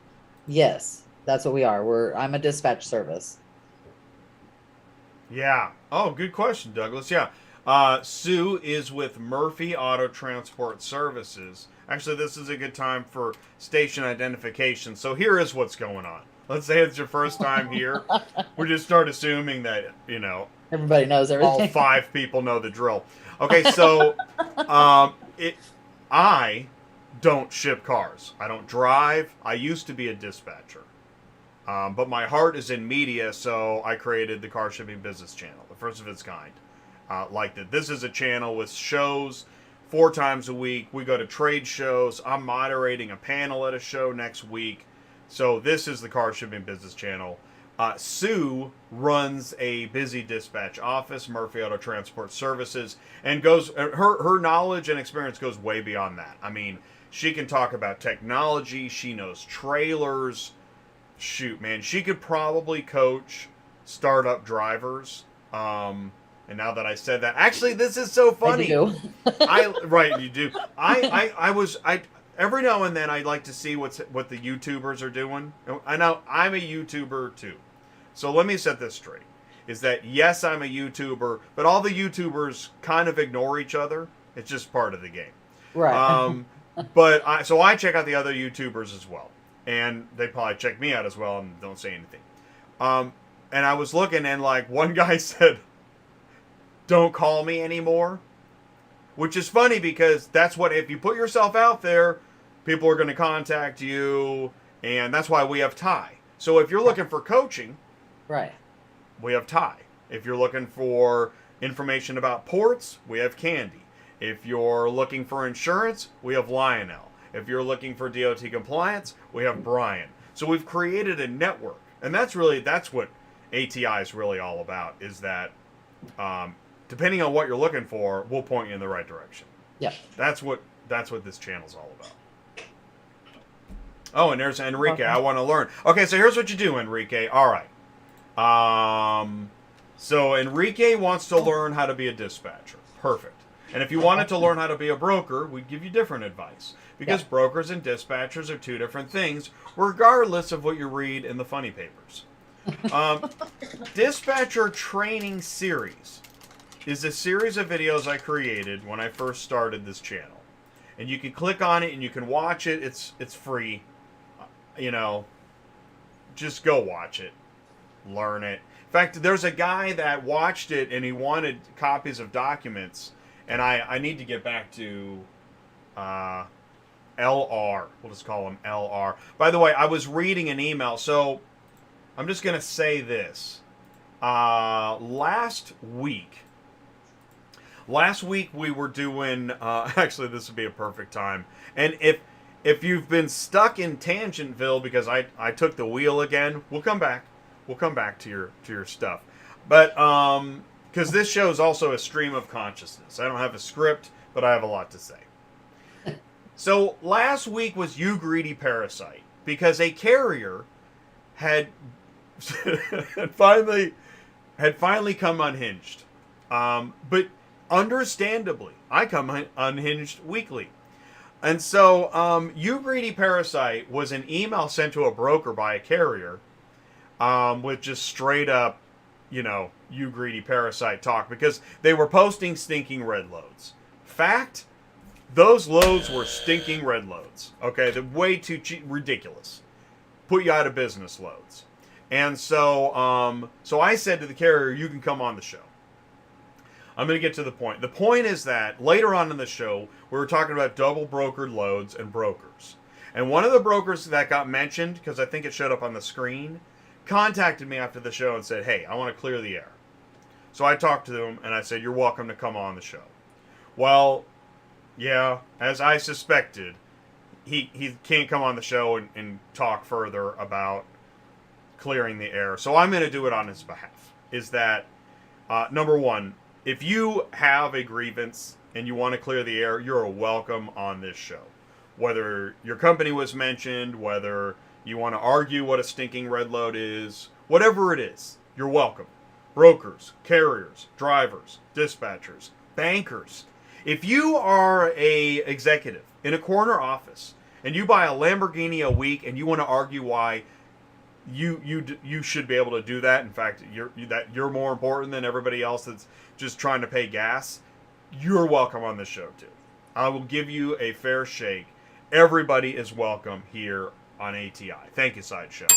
Yes, that's what we are. I'm a dispatch service. Yeah. Oh, good question, Douglas. Yeah. Sue is with Murphy Auto Transport Services. Actually, this is a good time for station identification. So here is what's going on. Let's say it's your first time here. We just start assuming that, everybody knows everything. All 5 people know the drill. Okay, so I don't ship cars. I don't drive. I used to be a dispatcher. But my heart is in media, so I created the Car Shipping Business Channel, the first of its kind. Like that. This is a channel with shows 4 times a week. We go to trade shows. I'm moderating a panel at a show next week. So this is the Car Shipping Business Channel. Sue runs a busy dispatch office, Murphy Auto Transport Services, and her knowledge and experience goes way beyond that. I mean, she can talk about technology. She knows trailers. Shoot, man, she could probably coach startup drivers. And now that I said that, actually, this is so funny. Right, you do. I every now and then I like to see what the YouTubers are doing. I know I'm a YouTuber too. So let me set this straight. Is that yes, I'm a YouTuber, but all the YouTubers kind of ignore each other. It's just part of the game. Right. But I check out the other YouTubers as well. And they probably check me out as well and don't say anything. And I was looking and one guy said, "Don't call me anymore." Which is funny because that's what, if you put yourself out there, people are going to contact you. And that's why we have Ty. So if you're looking for coaching, right, we have Ty. If you're looking for information about ports, we have Candy. If you're looking for insurance, we have Lionel. If you're looking for DOT compliance, we have Brian. So we've created a network. And that's what ATI is really all about, is that depending on what you're looking for, we'll point you in the right direction. Yeah. That's what this channel's all about. Oh, and there's Enrique. I want to learn. Okay, so here's what you do, Enrique. All right. So Enrique wants to learn how to be a dispatcher. Perfect. And if you wanted to learn how to be a broker, we'd give you different advice. Because brokers and dispatchers are two different things, regardless of what you read in the funny papers. Dispatcher Training Series is a series of videos I created when I first started this channel. And you can click on it and you can watch it. It's free. You know, just go watch it. Learn it. In fact, there's a guy that watched it and he wanted copies of documents. And I need to get back to LR. We'll just call him LR. By the way, I was reading an email. So I'm just going to say this. Last week we were doing, actually this would be a perfect time. And if you've been stuck in Tangentville because I took the wheel again, we'll come back. We'll come back to your stuff. But, because this show is also a stream of consciousness. I don't have a script, but I have a lot to say. So last week was You Greedy Parasite, because a carrier had finally come unhinged. But understandably, I come unhinged weekly. And so, You Greedy Parasite was an email sent to a broker by a carrier with just straight up, you know, You Greedy Parasite talk, because they were posting stinking red loads. Fact, those loads were stinking red loads. Okay, they're way too cheap, ridiculous. Put you out of business loads. And so, so I said to the carrier, you can come on the show. I'm going to get to the point. The point is that later on in the show, we were talking about double brokered loads and brokers. And one of the brokers that got mentioned, because I think it showed up on the screen, contacted me after the show and said, hey, I want to clear the air. So I talked to him and I said, you're welcome to come on the show. Well, yeah, as I suspected, he can't come on the show and talk further about clearing the air. So I'm going to do it on his behalf. Is that, number one, if you have a grievance and you want to clear the air, you're welcome on this show. Whether your company was mentioned, whether you want to argue what a stinking red load is, whatever it is, you're welcome. Brokers, carriers, drivers, dispatchers, bankers. If you are a executive in a corner office and you buy a Lamborghini a week and you want to argue why you should be able to do that, in fact, you're more important than everybody else that's just trying to pay gas, you're welcome on this show too. I will give you a fair shake. Everybody is welcome here on ATI. Thank you, Sideshow.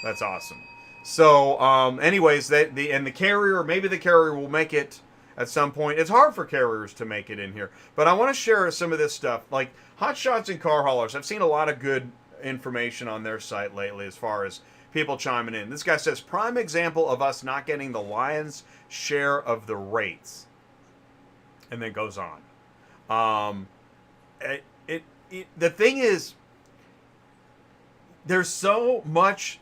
That's awesome. So, anyways, the carrier, maybe the carrier will make it at some point. It's hard for carriers to make it in here, but I want to share some of this stuff, like Hotshots and car haulers. I've seen a lot of good information on their site lately as far as people chiming in. This guy says, prime example of us not getting the lion's share of the rates. And then goes on. The thing is, there is so much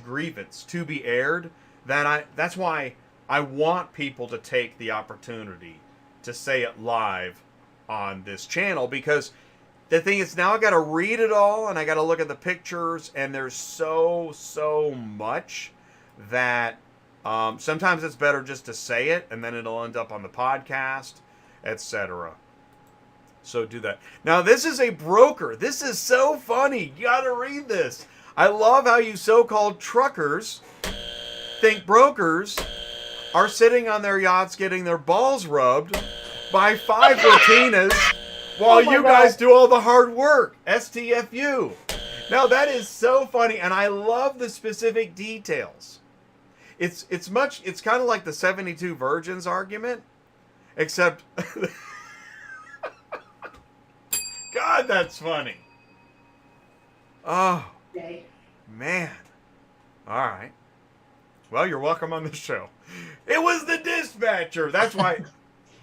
grievance to be aired that that's why I want people to take the opportunity to say it live on this channel, because the thing is, now I got to read it all and I got to look at the pictures, and there's so much that sometimes it's better just to say it and then it'll end up on the podcast, etc. So do that. Now, this is a broker. This is so funny. You got to read this. I love how you so-called truckers think brokers are sitting on their yachts getting their balls rubbed by 5 Latinas while you guys do all the hard work. STFU. Now, that is so funny, and I love the specific details. It's kind of like the 72 virgins argument, except... God, that's funny. Oh, man. All right. Well, you're welcome on the show. It was the dispatcher. That's why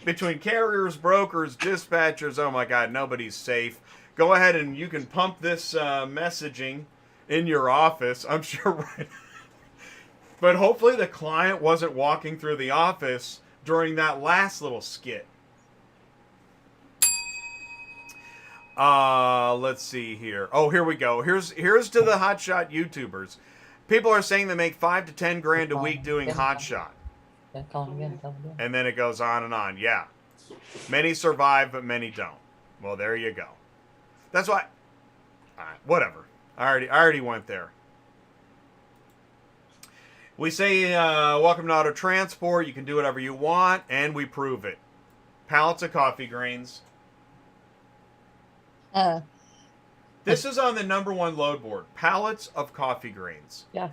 between carriers, brokers, dispatchers, oh my God, nobody's safe. Go ahead and you can pump this messaging in your office. I'm sure right. But hopefully the client wasn't walking through the office during that last little skit. Let's see here. Oh, here we go. Here's to the Hotshot YouTubers. People are saying they make 5 to 10 grand a week doing Hotshot. Yeah, call him again. And then it goes on and on. Yeah. Many survive, but many don't. Well, there you go. That's why. All right, whatever. I already went there. We say, welcome to Auto Transport. You can do whatever you want, and we prove it. Pallets of coffee grains. This is on the #1 load board. Pallets of coffee grains. Yeah.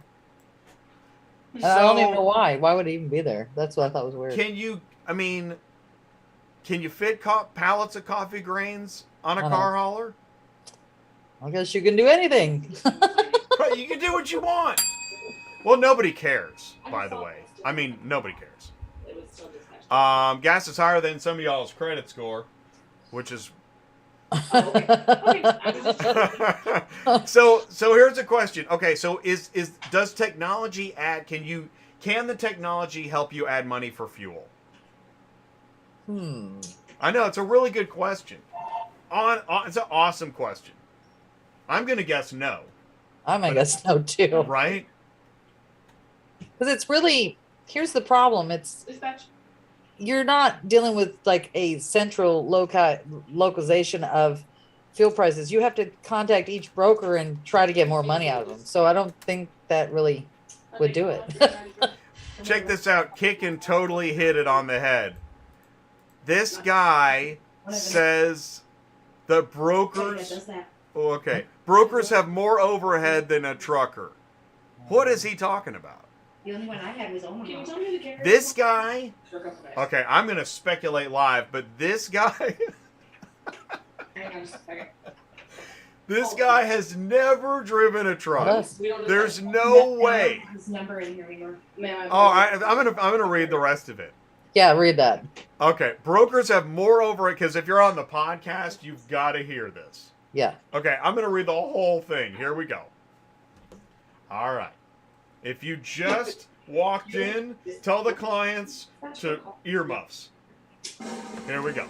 So, I don't even know why. Why would it even be there? That's what I thought was weird. Can you fit pallets of coffee grains on a car hauler? I guess you can do anything. Right, you can do what you want. Well, nobody cares, by the way. I mean, nobody cares. Gas is higher than some of y'all's credit score, which is... So here's a question. Okay, so does technology add... Can the technology help you add money for fuel? I know, it's a really good question. It's an awesome question. I'm going to guess no. I'm going to guess no, too. Right? Because it's really, here's the problem. You're not dealing with like a central localization of fuel prices. You have to contact each broker and try to get more money out of them. So I don't think that really would do it. Check this out. Kickin' totally hit it on the head. This guy says the brokers... Oh, okay. Brokers have more overhead than a trucker. What is he talking about? The only one I had was Omaha. Can you tell me the carrier? This guy... Okay, I'm going to speculate live, but this guy... Hang on just a second. This guy has never driven a truck. Yes. There's no way. His number in here anymore. Oh, I'm gonna read the rest of it. Yeah, read that. Okay, brokers have more overhead, because if you're on the podcast, you've got to hear this. Yeah. Okay, I'm going to read the whole thing. Here we go. All right. If you just walked in, tell the clients to earmuffs. Here we go.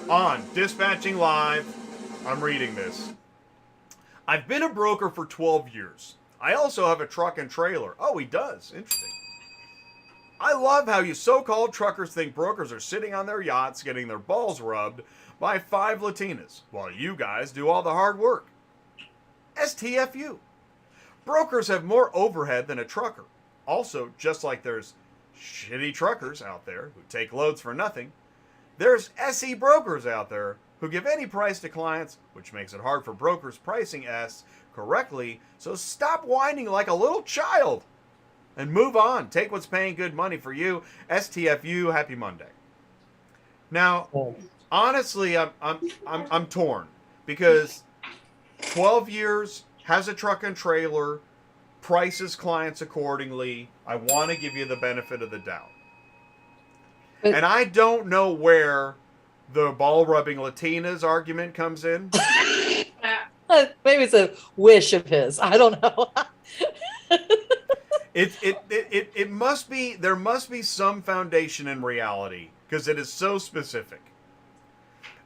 On Dispatching Live, I'm reading this. I've been a broker for 12 years. I also have a truck and trailer. Oh, he does. Interesting. I love how you so-called truckers think brokers are sitting on their yachts getting their balls rubbed by 5 Latinas, while you guys do all the hard work. STFU. Brokers have more overhead than a trucker. Also, just like there's shitty truckers out there who take loads for nothing, there's SE brokers out there who give any price to clients, which makes it hard for brokers pricing S correctly, so stop whining like a little child and move on. Take what's paying good money for you. STFU, happy Monday. Now, honestly, I'm torn, because 12 years, has a truck and trailer, prices clients accordingly. I want to give you the benefit of the doubt. And I don't know where the ball-rubbing Latinas argument comes in. Maybe it's a wish of his. I don't know. It must be, there must be some foundation in reality, because it is so specific.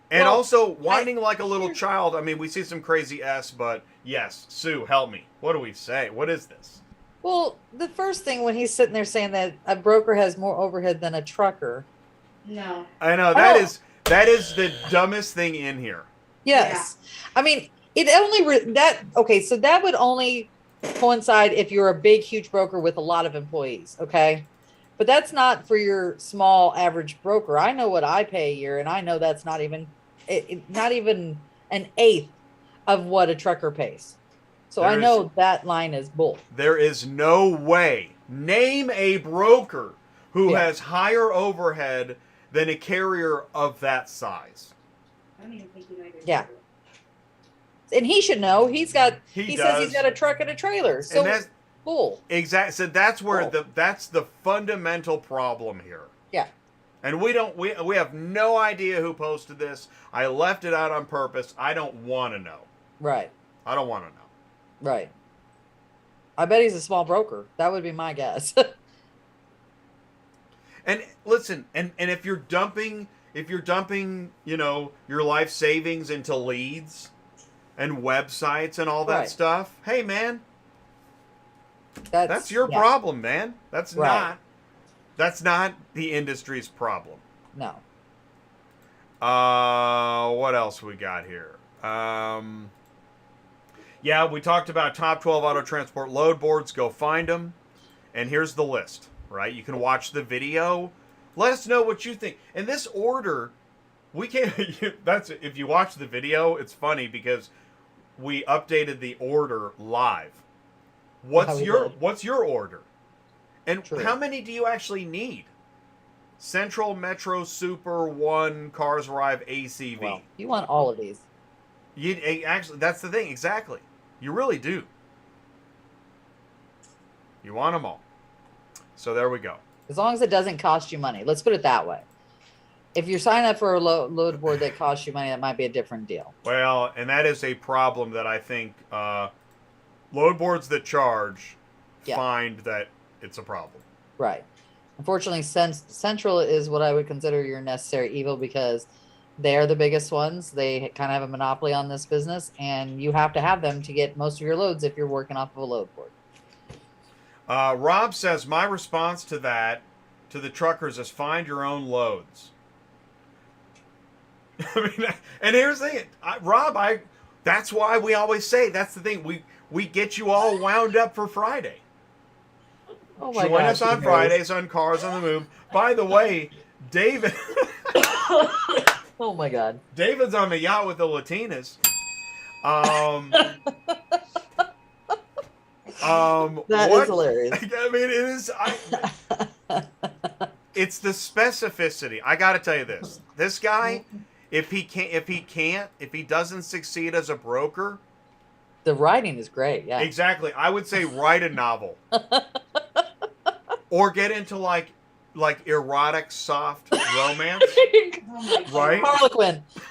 And Well, also, whining like a little child. I mean, we see some crazy S, but yes, Sue, help me. What do we say? What is this? Well, the first thing when he's sitting there saying that a broker has more overhead than a trucker. No. I know, that is the dumbest thing in here. Yes. I mean, it only okay, so that would only coincide if you're a big, huge broker with a lot of employees, okay? But that's not for your small, average broker. I know what I pay a year, and I know that's not even not even an eighth of what a trucker pays. So I know that line is bull. There is no way. Name a broker who has higher overhead than a carrier of that size. I don't even think United. Yeah. And he should know. He says he's got a truck and a trailer. So that's bull. Exactly. So that's where that's the fundamental problem here. Yeah. And we have no idea who posted this. I left it out on purpose. I don't want to know. Right. I don't want to know. Right. I bet he's a small broker. That would be my guess. And listen, and if you're dumping, your life savings into leads and websites and all that stuff, hey man, that's your problem, man. That's not. That's not the industry's problem. No. What else we got here? Yeah, we talked about top 12 auto transport load boards. Go find them. And here's the list, right? You can watch the video. Let us know what you think. And this order, we can't. That's if you watch the video, it's funny because we updated the order live. What's your order? And True. how many do you actually need? Central, Metro, Super, One, Cars Arrive, ACV. Well, you want all of these. Actually, that's the thing. Exactly. You really do. You want them all. So there we go. As long as it doesn't cost you money. Let's put it that way. If you're signing up for a load board that costs you money, that might be a different deal. Well, and that is a problem that I think load boards that charge find that it's a problem. Right. Unfortunately, Central is what I would consider your necessary evil because they're the biggest ones. They kind of have a monopoly on this business, and you have to have them to get most of your loads if you're working off of a load board. Rob says, my response to that, to the truckers, is find your own loads. I mean, and here's the thing, Rob, that's why we always say, that's the thing, we get you all wound up for Friday. Oh my Join gosh, us on Fridays on Cars on the Move. By the way, David... Oh my God. David's on the yacht with the Latinas. That is hilarious. I mean, it is. It's the specificity. I got to tell you this. This guy, if he doesn't succeed as a broker, the writing is great. Yeah. exactly. I would say write a novel, or get into like erotic soft romance. Oh my Right?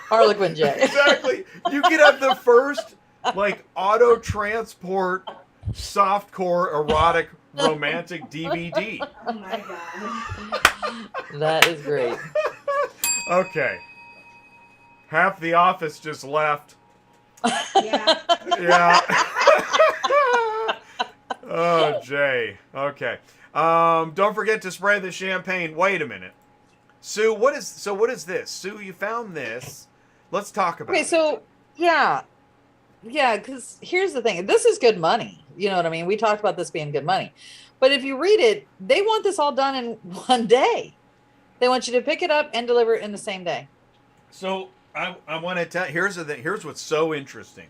Harlequin J. Exactly. You could have the first like auto transport softcore erotic romantic DVD. Oh my god. That is great. Okay. Half the office just left. Yeah. Yeah. Oh, Jay. Okay. Don't forget to spray the champagne. Wait a minute. Sue, what is this? Sue, you found this. Let's talk about it. Okay, so yeah, because here's the thing. This is good money. You know what I mean? We talked about this being good money. But if you read it, they want this all done in one day. They want you to pick it up and deliver it in the same day. So I want to tell. Here's what's so interesting.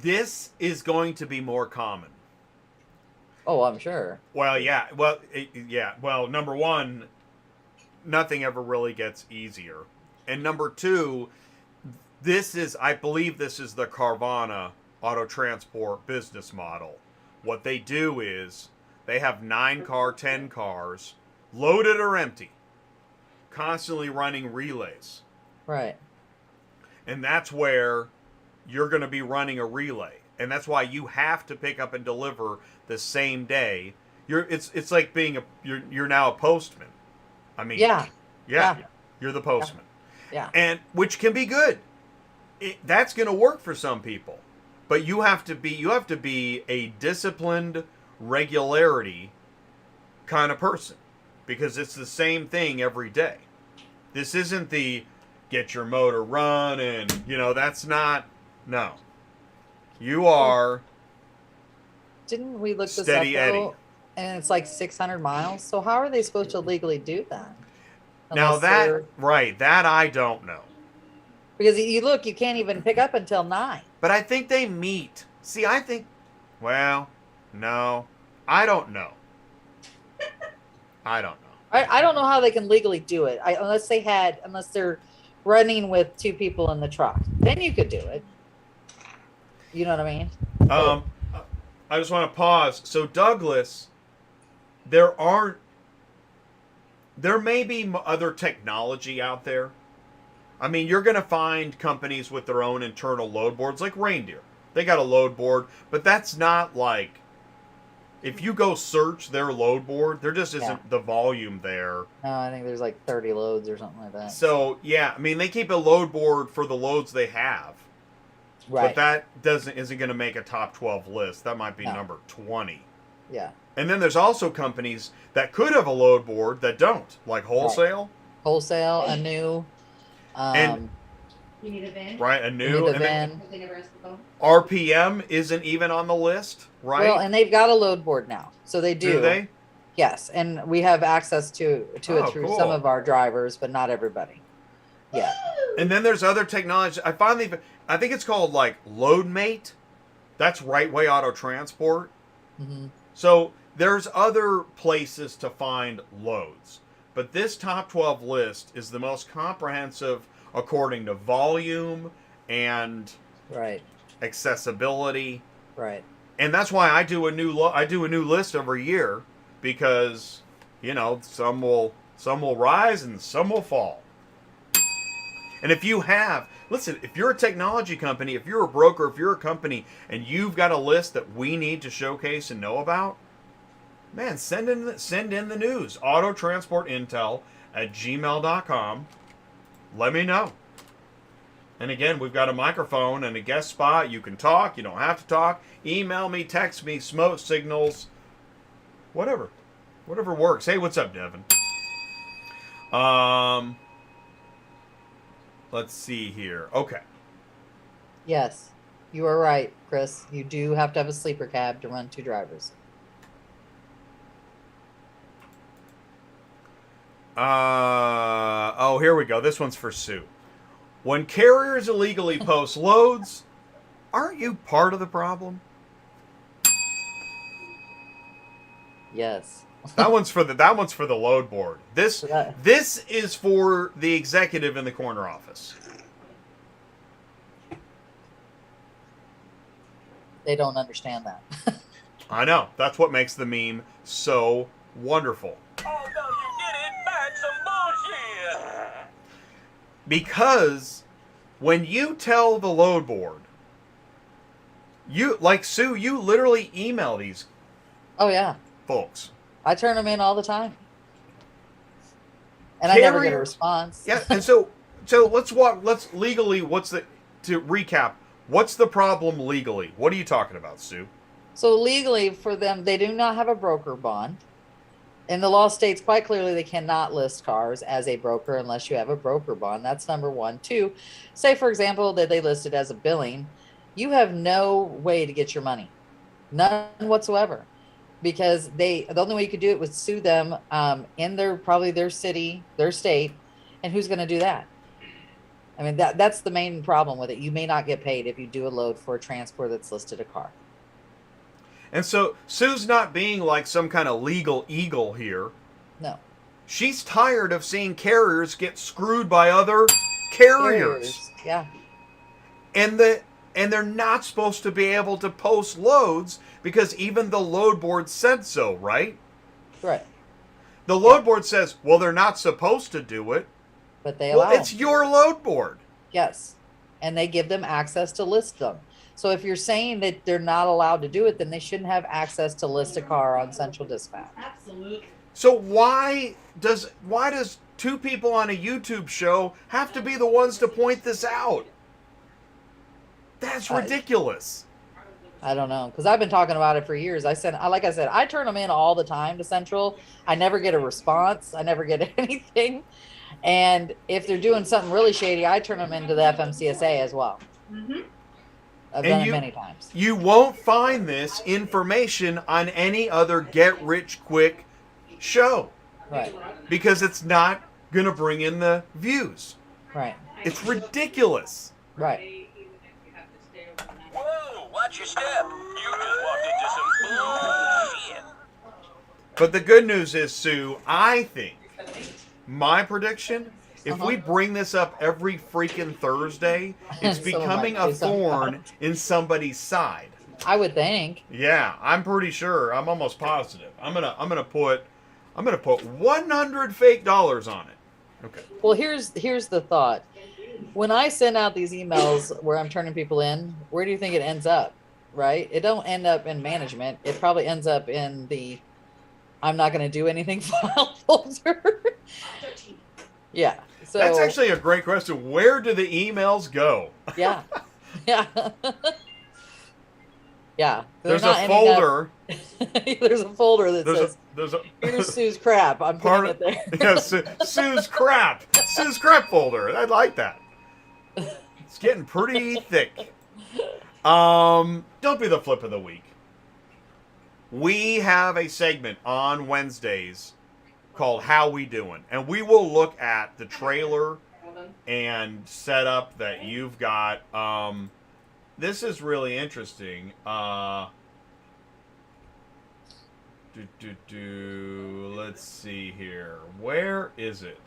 This is going to be more common. Oh, I'm sure. Well, yeah. Well, yeah. Well, number one, nothing ever really gets easier, and number two, I believe this is the Carvana auto transport business model. What they do is they have 10 cars, loaded or empty, constantly running relays. Right. And that's where you're going to be running a relay. And that's why you have to pick up and deliver the same day. It's like being you're now a postman. I mean, yeah. You're the postman. Yeah. And which can be good. That's going to work for some people. But you have to be a disciplined regularity kind of person, because it's the same thing every day. This isn't the get your motor run and, that's not, no. You are Didn't we look this up steady Eddie. though? And it's like 600 miles. So how are they supposed to legally do that? Now Unless they're- that I don't know. because you can't even pick up until 9. But I think they meet. See, well, no, I don't know. I don't know. I don't know how they can legally do it. Unless they're running with 2 people in the truck. Then you could do it. You know what I mean? I just want to pause. So Douglas, there may be other technology out there. I mean, you're going to find companies with their own internal load boards, like Reindeer. They got a load board, but that's not like, if you go search their load board, there just isn't the volume there. No, I think there's like 30 loads or something like that. So, yeah, I mean, they keep a load board for the loads they have. Right. But that isn't going to make a top 12 list. That might be No. number 20. Yeah. And then there's also companies that could have a load board that don't, like wholesale. Wholesale, a new, And- You need a VIN? Right, a you new, need a and then van. Have they never asked to go? RPM isn't even on the list, right? Well, and they've got a load board now, so they do. Do they? Yes, and we have access to it Oh, through cool. some of our drivers, but not everybody. Yeah. And then there's other technology. I think it's called like LoadMate. That's Right Way Auto Transport. Hmm. So there's other places to find loads. But this top 12 list is the most comprehensive according to volume and Right. accessibility. Right. And that's why I do a new list every year, because some will rise and some will fall. And if you're a technology company, if you're a broker, if you're a company, and you've got a list that we need to showcase and know about, man, send in the news. autotransportintel@gmail.com. Let me know. And again, we've got a microphone and a guest spot. You can talk. You don't have to talk. Email me, text me, smoke signals, whatever works. Hey, what's up, Devin? Let's see here. Okay. Yes, you are right, Chris. You do have to have a sleeper cab to run 2 drivers. Here we go. This one's for Sue. When carriers illegally post loads, aren't you part of the problem? Yes. That one's for the load board. This is for the executive in the corner office. They don't understand that. I know. That's what makes the meme so wonderful. Oh no, you did it! That's some bullshit! Because when you tell the load board, Sue, you literally email these Oh yeah, folks. I turn them in all the time, and I never get a Carrier- response. Yeah, and so let's legally, to recap, what's the problem legally? What are you talking about, Sue? So legally, for them, they do not have a broker bond. And the law states quite clearly they cannot list cars as a broker unless you have a broker bond. That's number 1. 2, say, for example, that they listed as a billing. You have no way to get your money. None whatsoever. Because the only way you could do it was sue them in their city, their state. And who's going to do that? I mean, that's the main problem with it. You may not get paid if you do a load for a transport that's listed a car. And so Sue's not being like some kind of legal eagle here. No. She's tired of seeing carriers get screwed by other carriers. Yeah. And they're not supposed to be able to post loads because even the load board said so, right? Right. The load board says, well, they're not supposed to do it. But they allow Well, it's them. your load board. Yes. And they give them access to list them. So if you're saying that they're not allowed to do it, then they shouldn't have access to list a car on Central Dispatch. Absolutely. So why does 2 people on a YouTube show have to be the ones to point this out? That's ridiculous. I don't know, because I've been talking about it for years. Like I said, I turn them in all the time to Central. I never get a response. I never get anything. And if they're doing something really shady, I turn them into the FMCSA as well. Mm-hmm. I've And done you- it many times. You won't find this information on any other get-rich-quick show Right. because it's not going to bring in the views. Right. It's ridiculous. Right. Whoa, watch your step. You just walked into some bullshit. But the good news is, Sue, I think, my prediction, if we bring this up every freaking Thursday, it's Someone becoming might a do something about thorn in somebody's side. I would think. Yeah, I'm pretty sure. I'm almost positive. I'm gonna put $100 fake dollars on it. Okay. Well, here's the thought. When I send out these emails where I'm turning people in, where do you think it ends up? Right? It don't end up in management. It probably ends up in the I'm not going to do anything file folder. Yeah. So That's actually a great question. Where do the emails go? yeah. Yeah. Yeah. There's a folder. There's a folder that says, There's a here's Sue's crap. I'm putting it there. Yeah, Sue's crap. Sue's crap folder. I like that. It's getting pretty thick. Don't be the flip of the week. We have a segment on Wednesdays called How We Doing? And we will look at the trailer and setup that you've got. This is really interesting. Let's see here. Where is it?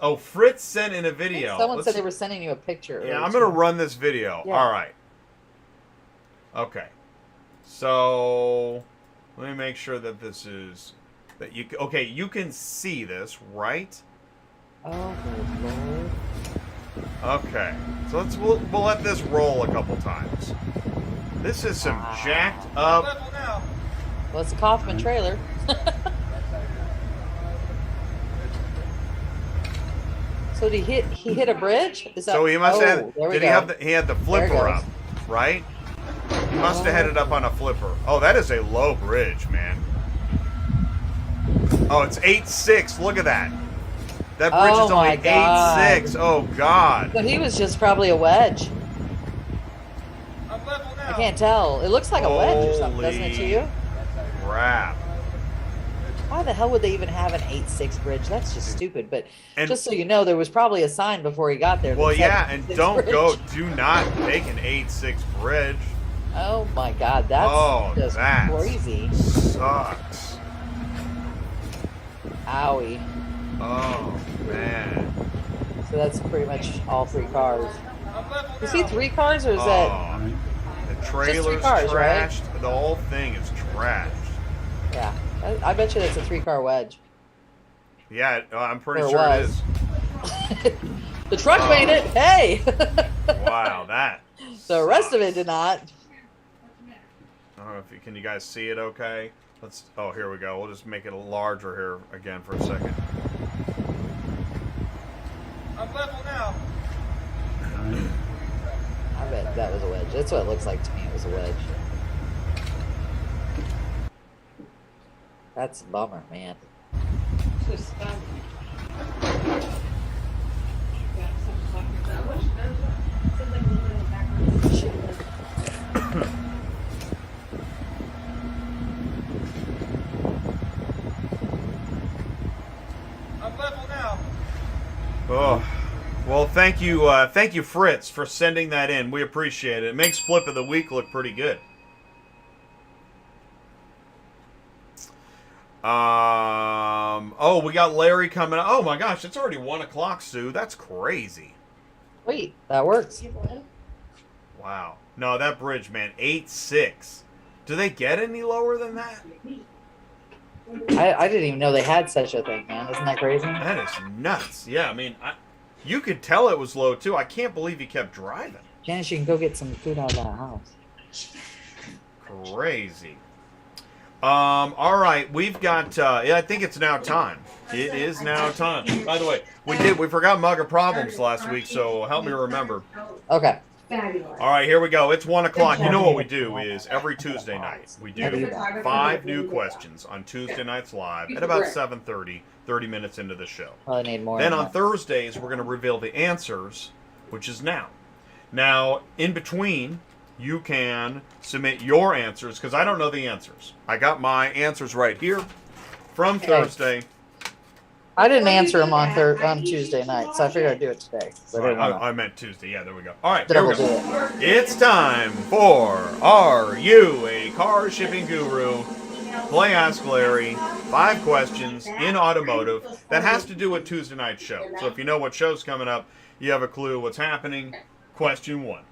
Oh, Fritz sent in a video. Someone said they were sending you a picture. Yeah, I'm going to run this video. Yeah. All right. Okay. So, let me make sure that this is... that you. Okay, you can see this, right? Oh, good Lord. Okay. So we'll let this roll a couple times. This is some jacked up... Well, it's a Kaufman trailer. So did he hit a bridge? Is that, So he must have... there we Did go. he have he had the flipper goes. up, right? He must have headed up on a flipper. Oh, that is a low bridge, man. Oh, it's 8.6. Look at that. That bridge Oh is only my God. 8.6. Oh, God. So he was just probably a wedge. I can't tell. It looks like a wedge or something, doesn't it to you? Crap. Why the hell would they even have an 8.6 bridge? That's just stupid. But And- just so you know, there was probably a sign before he got there. that Well, said yeah, and 8.6 don't bridge. go... Do not take an 8.6 bridge. Oh my God, that's Oh, just that crazy. sucks. Owie. Oh, man. So that's pretty much all three cars. You see 3 cars, or is that? Oh, the Just 3 trailer's cars, right? trashed. The whole thing is trashed. Yeah, I bet you that's a 3-car wedge. Yeah, I'm pretty Or sure it was. is. The truck made it. Hey. Wow, that. The rest of it sucks. did not. I don't know if can you guys see it okay? Let's. Oh, here we go. We'll just make it larger here again for a second. I'm level now. I bet that was a wedge. That's what it looks like to me. It was a wedge. That's a bummer, man. I'm level now. Oh, well, thank you, Fritz, for sending that in. We appreciate it. It makes Flip of the Week look pretty good. Oh, we got Larry coming. Oh my gosh, it's already 1 o'clock, Sue. That's crazy. Wait, that works. Wow. No, that bridge, man, 8.6. Do they get any lower than that? I didn't even know they had such a thing, man. Isn't that crazy? That is nuts. Yeah, I mean, you could tell it was low too. I can't believe you kept driving. Janice, you can go get some food out of that house. Crazy. All right, we've got. Yeah, I think it's now time. It is now time. By the way, we forgot Mug of Problems last week, so help me remember. Okay. Fabulous. All right, here we go. It's 1 o'clock. You know what we do is every Tuesday night we do 5 new questions on Tuesday nights live at about 7:30, 30 minutes into the show. Well, I need more. Then than on that. Thursdays, we're going to reveal the answers, which is now. Now, in between, you can submit your answers, because I don't know the answers. I got my answers right here from Okay. Thursday. I didn't answer them on Tuesday night, so I figured I'd do it today. So I didn't wanna I meant Tuesday. Yeah, there we go. All right, here we double do go. it. It's time for Are You a Car Shipping Guru? Play Ask Larry. 5 questions in automotive that has to do with Tuesday night's show. So if you know what show's coming up, you have a clue what's happening. Question 1.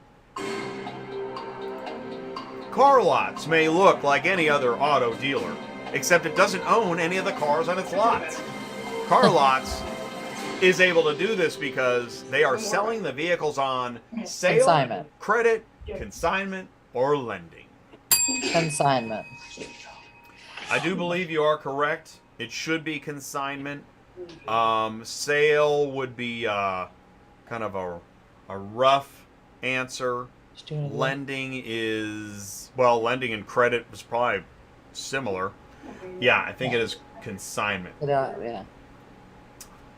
Car lots may look like any other auto dealer, except it doesn't own any of the cars on its lots. Car Lots is able to do this because they are selling the vehicles on sale, Consignment. credit, consignment, or lending. Consignment. I do believe you are correct. It should be consignment. Sale would be kind of a rough answer. Lending is, well, lending and credit was probably similar. Yeah, I think it is consignment. Yeah.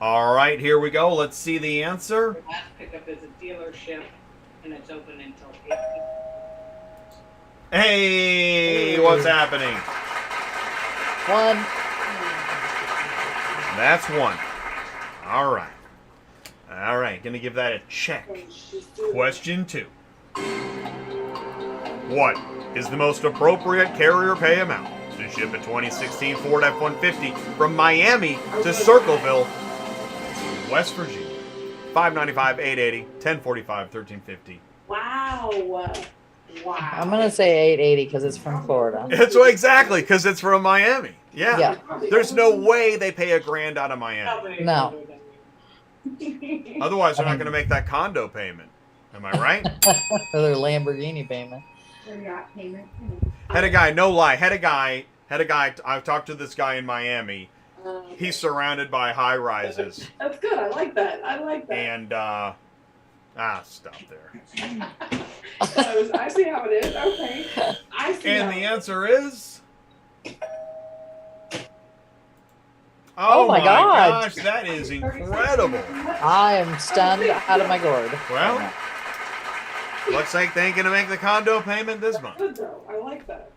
All right, here we go. Let's see the answer. The last pickup is a dealership, and it's open until 8. Hey, what's happening? 1. That's 1. All right. All right, gonna give that a check. Question 2. What is the most appropriate carrier pay amount to ship a 2016 Ford F-150 from Miami to Circleville, West Virginia? $595, $880, $1045, $1350. Wow. Wow. I'm going to say 880 because it's from Florida. It's exactly because it's from Miami. Yeah. Yeah. There's no way they pay $1,000 out of Miami. No. Otherwise, they're not going to make that condo payment. Am I right? For their Lamborghini payment. Or yacht payment. Had a guy, no lie, had a guy, I've talked to this guy in Miami. He's surrounded by high rises. That's good. I like that. And, stop there. I see how it is. Okay. I see. And the answer is... Oh my God. gosh, that is incredible. I am stunned out of my gourd. Well, looks like they ain't going to make the condo payment this month. Good though. I like that.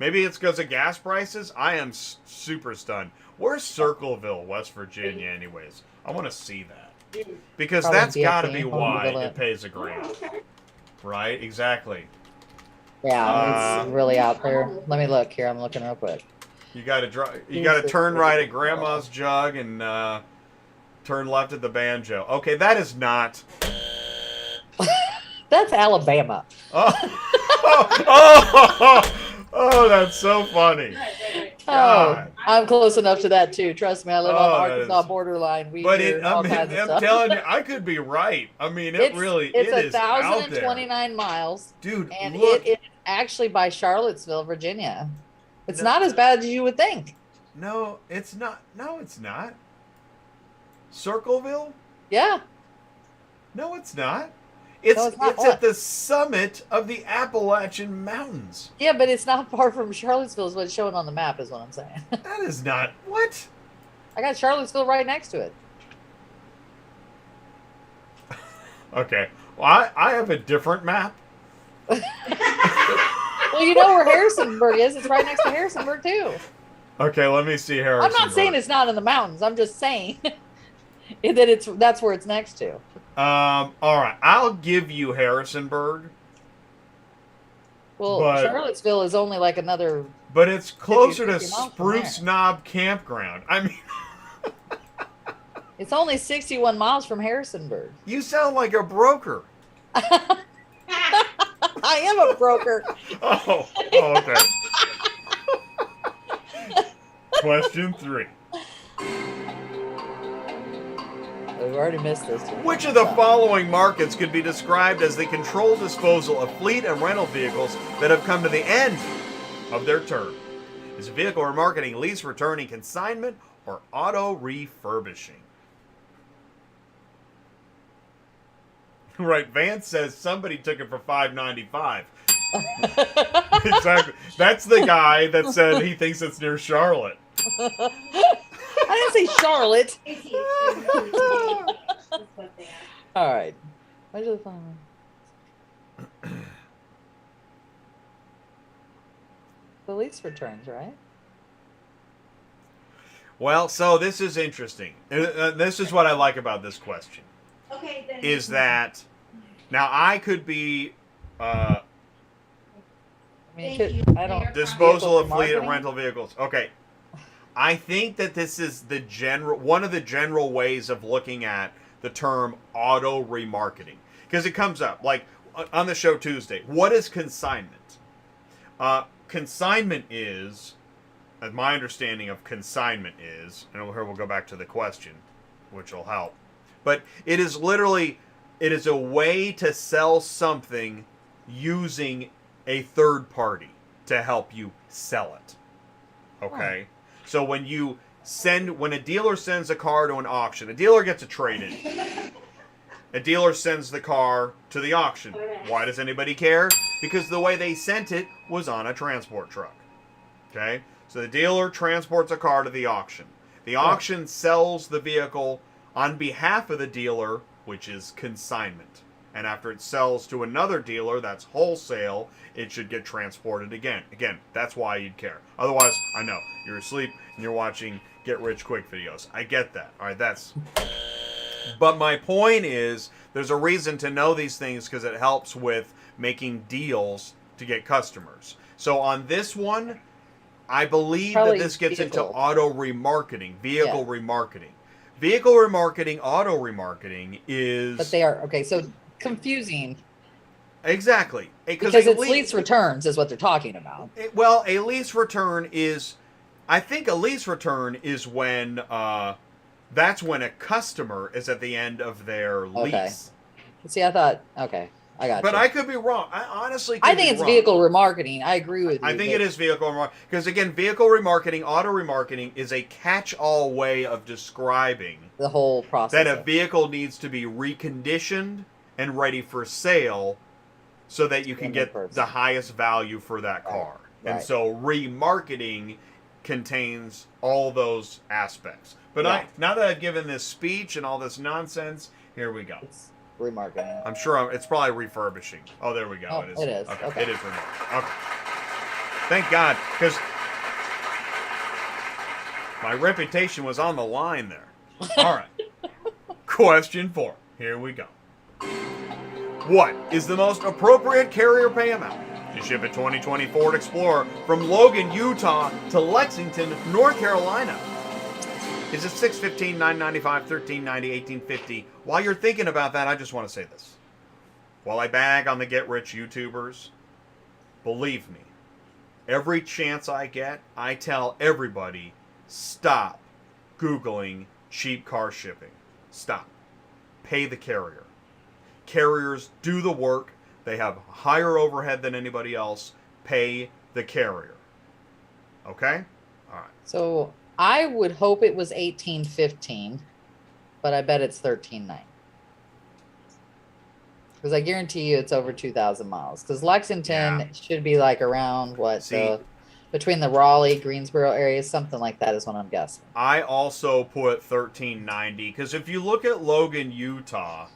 Maybe it's because of gas prices. I am super stunned. Where's Circleville, West Virginia, anyways? I want to see that. Because Probably that's got to DFE, be Home why Development. it pays $1,000. Right? Exactly. Yeah, it's really out there. Let me look here. I'm looking real quick. You got to turn right at Grandma's Jug and turn left at the Banjo. Okay, that is not. That's Alabama. Oh, that's so funny. Oh, God. I'm close enough to that too. Trust me, I live on the that Arkansas is- borderline. We But hear all kinds of I'm stuff. telling you, I could be right. I mean, it's it is out there. 1,029 miles, Dude, and look. it is actually by Charlottesville, Virginia. It's No. not as bad as you would think. No, it's not. No, it's not. Circleville? Yeah. No, it's not. It's No, it's not. at What? the summit of the Appalachian Mountains. Yeah, but it's not far from Charlottesville is what's showing on the map is what I'm saying. That is not what? I got Charlottesville right next to it. Okay. Well, I have a different map. Well, you know where Harrisonburg is. It's right next to Harrisonburg too. Okay, let me see Harrison. I'm not saying it's not in the mountains. I'm just saying that that's where it's next to. All right. I'll give you Harrisonburg, Well, But- Charlottesville is only like another. but it's closer to 50 miles from Spruce there. Knob Campground. I mean, It's only 61 miles from Harrisonburg. you sound like a broker. I am a broker. Oh, okay. Question 3. We've already missed this one. Which of the following markets could be described as the controlled disposal of fleet and rental vehicles that have come to the end of their term? Is vehicle remarketing, lease, returning, consignment, or auto refurbishing? Right, Vance says somebody took it for $5.95. Exactly. That's the guy that said he thinks it's near Charlotte. I didn't say Charlotte. That's what they are. All right. Where's the phone? The lease returns, right? Well, so this is interesting. This is what I like about this question. Okay, then. Is that now I could be I mean, Thank you. I don't. disposal of Vehicle fleet and remarketing? rental vehicles. Okay. I think that this is one of the general ways of looking at the term auto remarketing, because it comes up like on the show Tuesday. What is consignment? Consignment is, my understanding of consignment is, and here we'll go back to the question, which will help. But it is literally, it is a way to sell something using a third party to help you sell it. Okay? So when a dealer sends a car to an auction, a dealer gets a trade-in. A dealer sends the car to the auction. Why does anybody care? Because the way they sent it was on a transport truck. Okay? So the dealer transports a car to the auction. The auction sells the vehicle on behalf of the dealer, which is consignment. And after it sells to another dealer, that's wholesale, it should get transported again. Again, that's why you'd care. Otherwise, I know, you're asleep and you're watching get-rich-quick videos. I get that. All right, that's... But my point is, there's a reason to know these things because it helps with making deals to get customers. So on this one, I believe Probably that this gets into vehicle. auto remarketing, vehicle remarketing. Vehicle remarketing, auto remarketing is... But they are, okay, so confusing. Exactly. Because it's lease returns is what they're talking about. Well, a lease return is... I think a lease return is when... that's when a customer is at the end of their lease. Okay. See, I thought, okay, I got you. But I could be wrong. I honestly could I think be it's wrong. vehicle remarketing. I agree with you. I think it is vehicle remarketing. Because again, vehicle remarketing, auto remarketing is a catch-all way of describing the whole process. that a vehicle needs to be reconditioned and ready for sale so that you can get the highest value for that car. And so remarketing contains all those aspects. But now that I've given this speech and all this nonsense, here we go. It's remarketing. I'm sure it's probably refurbishing. Oh, there we go. Oh, it is. it is. Okay. It is remarketing. Okay. Thank God, because my reputation was on the line there. All right. Question 4. Here we go. What is the most appropriate carrier pay amount to ship a 2020 Ford Explorer from Logan, Utah to Lexington, North Carolina? Is it $615, $995, $1390, $1850? While you're thinking about that, I just want to say this. While I bag on the get-rich YouTubers, believe me, every chance I get, I tell everybody, stop Googling cheap car shipping. Stop. Pay the carrier. Carriers do the work. They have higher overhead than anybody else. Pay the carrier. Okay? All right. So I would hope it was 1815, but I bet it's 1390. Because I guarantee you it's over 2,000 miles. Because Lexington should be like around between the Raleigh, Greensboro areas, something like that is what I'm guessing. I also put 1390 because if you look at Logan, Utah,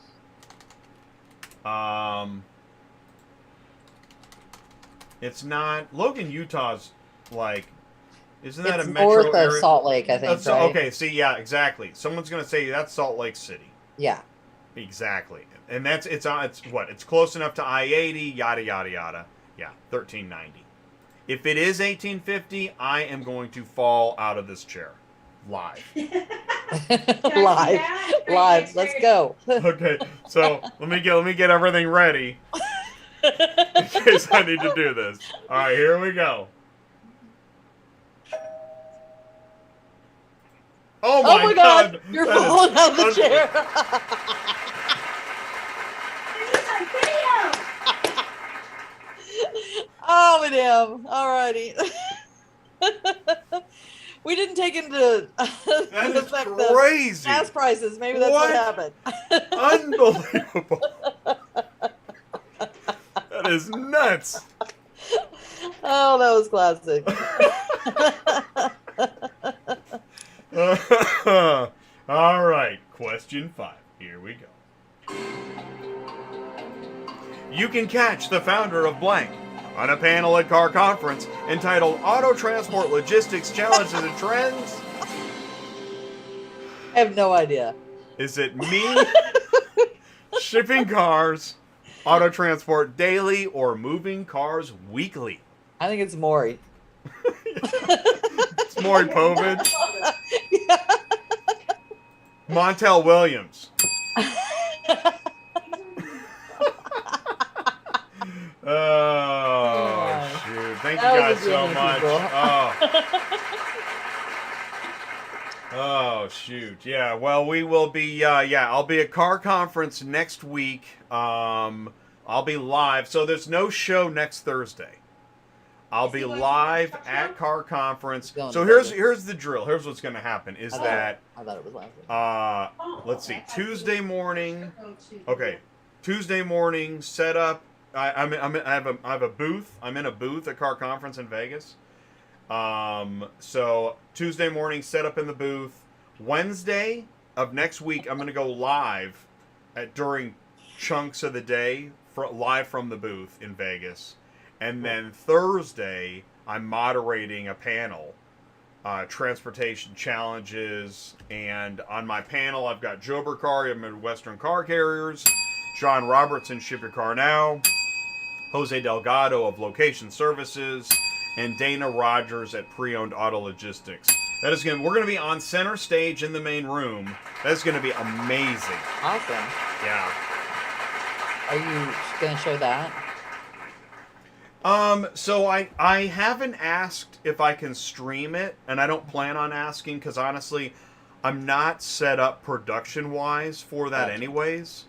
it's not Logan, Utah's like, isn't that it's a metro north area? of Salt Lake, I think. Right? Okay, see, yeah, exactly. Someone's gonna say that's Salt Lake City. Yeah. Exactly, and it's close enough to I-80, yada yada yada. Yeah, 1390. If it is 1850, I am going to fall out of this chair. Live. Live. Let's go. Okay, so let me get everything ready in case I need to do this. All right, here we go. Oh my God! You're falling out of the chair. Oh, madam. Alrighty. We didn't take into the fact crazy. that gas prices. Maybe that's what happened. Unbelievable. That is nuts. Oh, that was classic. All right, question 5. Here we go. You can catch the founder of blank on a panel at Car Conference entitled Auto Transport Logistics Challenges and Trends. I have no idea. Is it me shipping cars, auto transport daily, or moving cars weekly? I think it's Maury. It's Maury Povich. Montel Williams. Oh, shoot. Thank you guys so much. Oh, shoot. Yeah, well, we will be, I'll be at Car Conference next week. I'll be live. So there's no show next Thursday. I'll be live at Car Conference. Going So to Vegas. here's the drill. Here's what's going to happen is that I thought it was last week. let's see, Tuesday morning. Okay, Tuesday morning setup. I have a booth. I'm in a booth at Car Conference in Vegas. So Tuesday morning setup in the booth. Wednesday of next week I'm going to go live during chunks of the day live from the booth in Vegas. And then Thursday, I'm moderating a panel, transportation challenges. And on my panel, I've got Joe Burkari of Midwestern Car Carriers, John Robertson, Ship Your Car Now, Jose Delgado of Location Services, and Dana Rogers at Pre-Owned Auto Logistics. We're going to be on center stage in the main room. That's going to be amazing. Awesome. Yeah. Are you going to show that? So I haven't asked if I can stream it, and I don't plan on asking because honestly, I'm not set up production-wise for that anyways.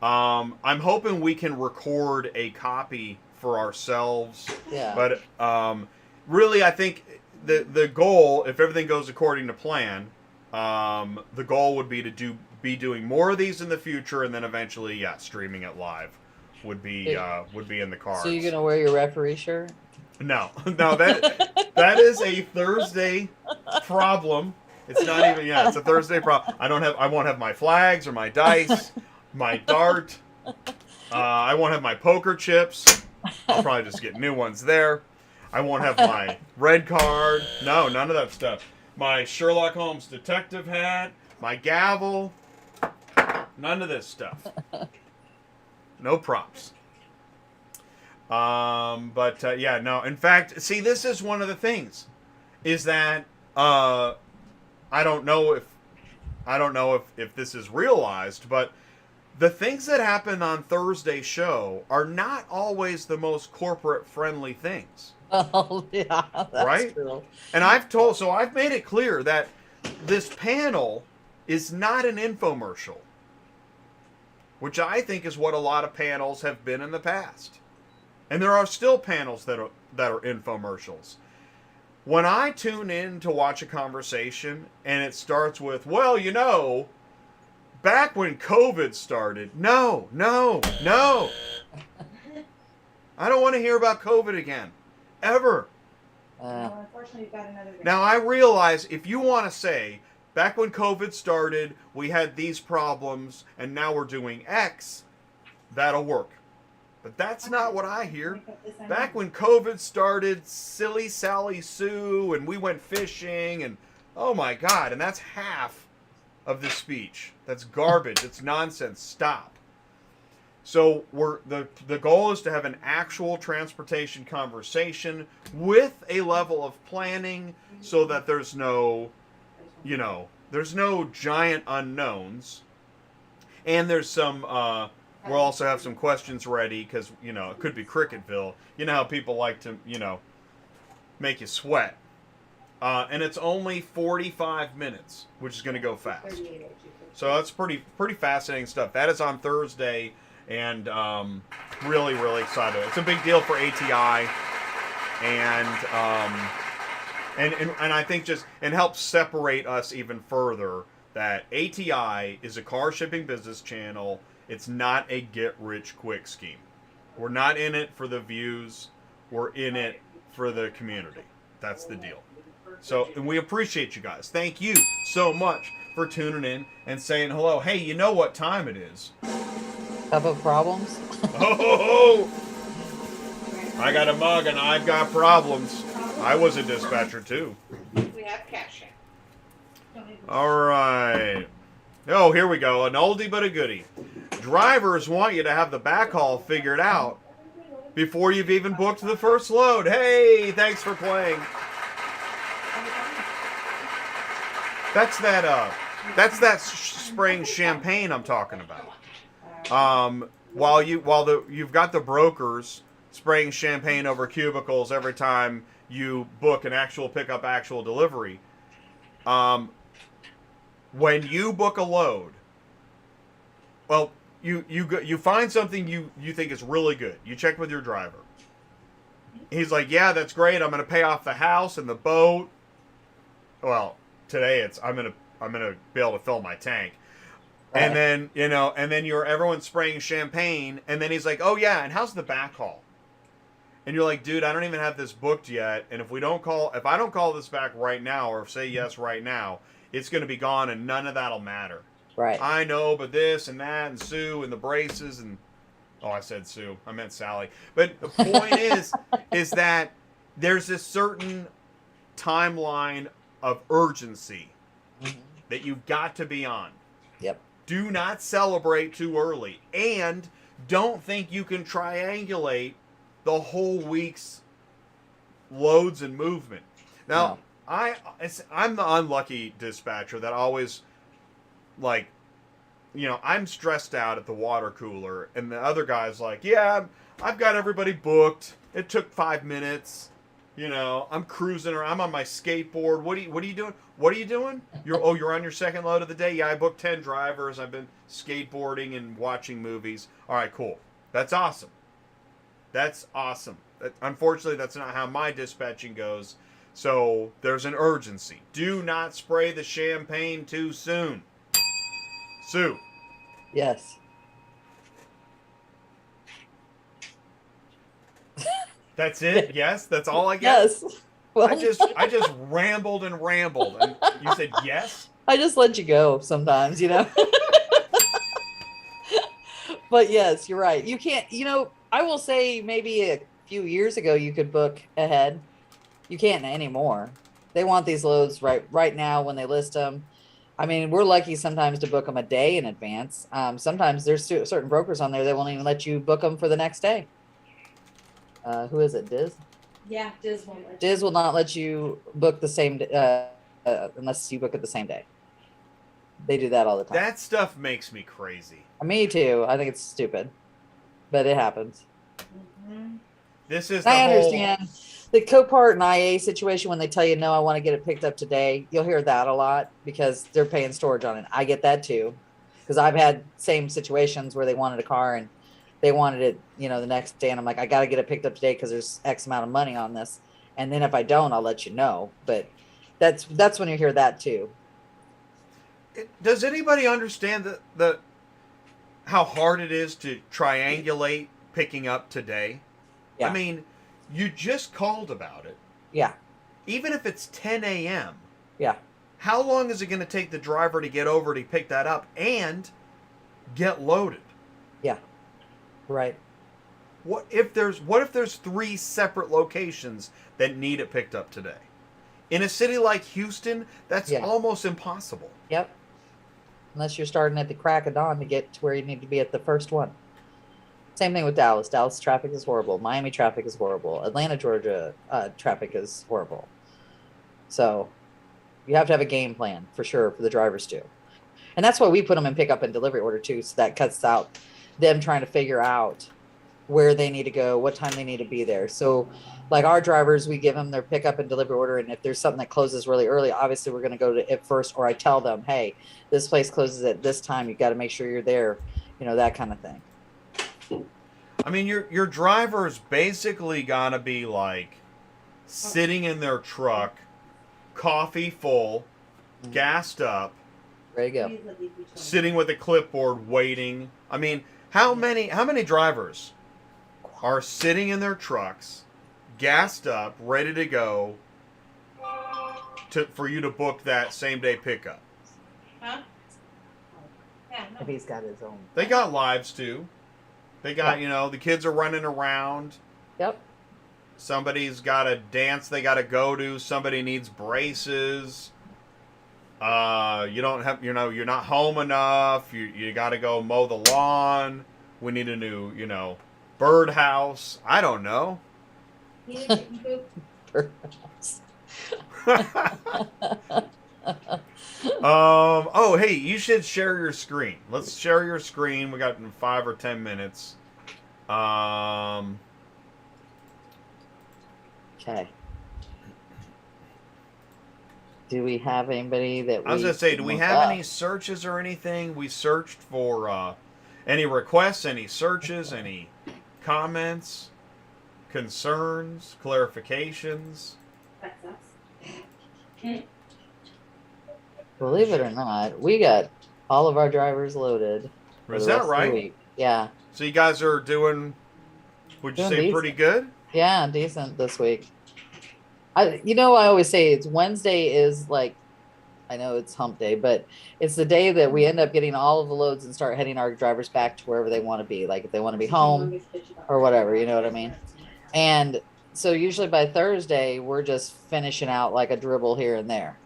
I'm hoping we can record a copy for ourselves. Yeah. But really, I think the goal, if everything goes according to plan, the goal would be to be doing more of these in the future, and then eventually, streaming it live would be in the cards. So you're going to wear your referee shirt? No, that is a Thursday problem. It's not even it's a Thursday problem. I won't have my flags or my dice, my dart. I won't have my poker chips. I'll probably just get new ones there. I won't have my red card. No, none of that stuff. My Sherlock Holmes detective hat, my gavel. None of this stuff. No props. No. In fact, see, this is one of the things, is that I don't know if this is realized, but the things that happen on Thursday's show are not always the most corporate friendly things. Oh, yeah, that's right? true. And I've made it clear that this panel is not an infomercial, which I think is what a lot of panels have been in the past. And there are still panels that are infomercials. When I tune in to watch a conversation and it starts with, well, back when COVID started. No. I don't want to hear about COVID again. Ever. Unfortunately, you've got another. Now, I realize if you want to say, back when COVID started, we had these problems, and now we're doing X, that'll work. But that's not what I hear. Back when COVID started, silly Sally Sue, and we went fishing, and oh my God, and that's half of the speech. That's garbage. It's nonsense. Stop. So the goal is to have an actual transportation conversation with a level of planning so that there's no giant unknowns. And there's some, we'll also have some questions ready because, it could be Cricketville. You know how people like to, make you sweat. And it's only 45 minutes, which is going to go fast. So that's pretty fascinating stuff. That is on Thursday, and really, really excited. It's a big deal for ATI, and I think and help separate us even further that ATI is a car shipping business channel. It's not a get-rich-quick scheme. We're not in it for the views. We're in it for the community. That's the deal. So, and we appreciate you guys. Thank you so much for tuning in and saying hello. Hey, you know what time it is? Cup of problems? Oh, I got a mug and I've got problems. I was a dispatcher too. We have cash. All right. Oh, here we go. An oldie but a goodie. Drivers want you to have the backhaul figured out before you've even booked the first load. Hey, thanks for playing. That's that spraying champagne I'm talking about. You've got the brokers spraying champagne over cubicles every time you book an actual pickup, actual delivery. When you book a load, you find something you think is really good. You check with your driver. he's like, yeah, that's great. I'm going to pay off the house and the boat. Well, today I'm going to be able to fill my tank. Right. And then, everyone's spraying champagne. And then he's like, oh, yeah, and how's the backhaul? And you're like, dude, I don't even have this booked yet. And if I don't call this back right now or say yes right now, it's going to be gone and none of that'll matter. Right. I know, but this and that and Sue and the braces and, oh, I said Sue. I meant Sally. But the point is that there's this certain timeline of urgency that you've got to be on. Yep. Do not celebrate too early. And don't think you can triangulate the whole week's loads and movement. Now, no. I'm the unlucky dispatcher that always, like, I'm stressed out at the water cooler, and the other guy's like, yeah, I've got everybody booked. It took 5 minutes. I'm cruising around. I'm on my skateboard. What are you doing? What are you doing? You're on your second load of the day? Yeah, I booked 10 drivers. I've been skateboarding and watching movies. All right, cool. That's awesome. Unfortunately, that's not how my dispatching goes. So there's an urgency. Do not spray the champagne too soon. Sue. Yes. That's it? Yes? That's all I get? Yes. Well, I just rambled and rambled. And you said yes? I just let you go sometimes, But yes, you're right. You can't, I will say maybe a few years ago you could book ahead. You can't anymore. They want these loads right now when they list them. I mean, we're lucky sometimes to book them a day in advance. Sometimes there's certain brokers on there that won't even let you book them for the next day. Who is it, Diz? Yeah, Diz won't let you. Diz will not let you book the same unless you book it the same day. They do that all the time. That stuff makes me crazy. Me too. I think it's stupid, but it happens. Mm-hmm. This is I understand the Copart and IA situation when they tell you, no, I want to get it picked up today. You'll hear that a lot because they're paying storage on it. I get that too, because I've had same situations where they wanted a car and they wanted it, the next day. And I'm like, I got to get it picked up today because there's X amount of money on this. And then if I don't, I'll let you know. But that's when you hear that too. Does anybody understand how hard it is to triangulate picking up today? Yeah. I mean, you just called about it. Yeah. Even if it's 10 a.m. Yeah. How long is it going to take the driver to get over to pick that up and get loaded? Yeah. Right. What if there's 3 separate locations that need it picked up today? In a city like Houston, that's almost impossible. Yep. Unless you're starting at the crack of dawn to get to where you need to be at the first one. Same thing with Dallas. Dallas traffic is horrible. Miami traffic is horrible. Atlanta, Georgia traffic is horrible. So you have to have a game plan for sure for the drivers too. And that's why we put them in pickup and delivery order too. So that cuts out them trying to figure out where they need to go, what time they need to be there. So like our drivers, we give them their pickup and delivery order. And if there's something that closes really early, obviously we're going to go to it first, or I tell them, hey, this place closes at this time. You got to make sure you're there, that kind of thing. I mean, your driver's basically got to be like sitting in their truck, coffee full, gassed up, ready to go, sitting with a clipboard waiting. I mean, how many drivers are sitting in their trucks, gassed up, ready to go for you to book that same day pickup? Huh? Yeah, if he's got his own. They got lives too. They got, the kids are running around. Yep. Somebody's got a dance they got to go to. Somebody needs braces. You don't have, you're not home enough. You got to go mow the lawn. We need a new, birdhouse. I don't know. Birdhouse. Oh, hey, you should share your screen. Let's share your screen. We got 5 or 10 minutes. Okay. Do we have anybody that I was going to say, do we have any searches or anything? We searched for any requests, any searches, any comments? concerns, clarifications? That sucks. Believe it or not, we got all of our drivers loaded. For Is the that rest of the right? week. Yeah. So you guys are doing, would you Doing say, decent. pretty good? Yeah, decent this week. I always say it's Wednesday is like, I know it's hump day, but it's the day that we end up getting all of the loads and start heading our drivers back to wherever they want to be. Like if they want to be home or whatever, you know what I mean? And so usually by Thursday, we're just finishing out like a dribble here and there.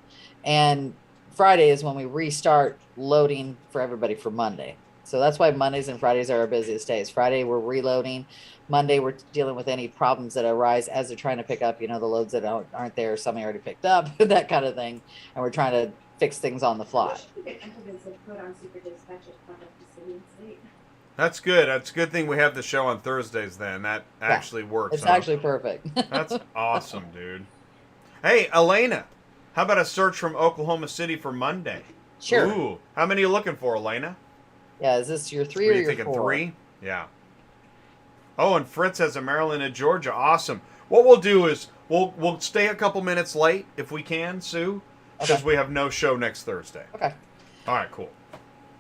And Friday is when we restart loading for everybody for Monday. So that's why Mondays and Fridays are our busiest days. Friday, we're reloading. Monday, we're dealing with any problems that arise as they're trying to pick up, the loads that aren't there. Somebody already picked up, that kind of thing. And we're trying to fix things on the fly. That's good. That's a good thing we have the show on Thursdays then. That actually works. It's actually perfect. That's awesome, dude. Hey, Elena, how about a search from Oklahoma City for Monday? Sure. Ooh, how many are you looking for, Elena? Yeah, is this your 3 What or are you your thinking, 4? 3? Yeah. Oh, and Fritz has a Maryland and Georgia. Awesome. What we'll do is we'll stay a couple minutes late if we can, Sue, because we have no show next Thursday. Okay. All right, cool.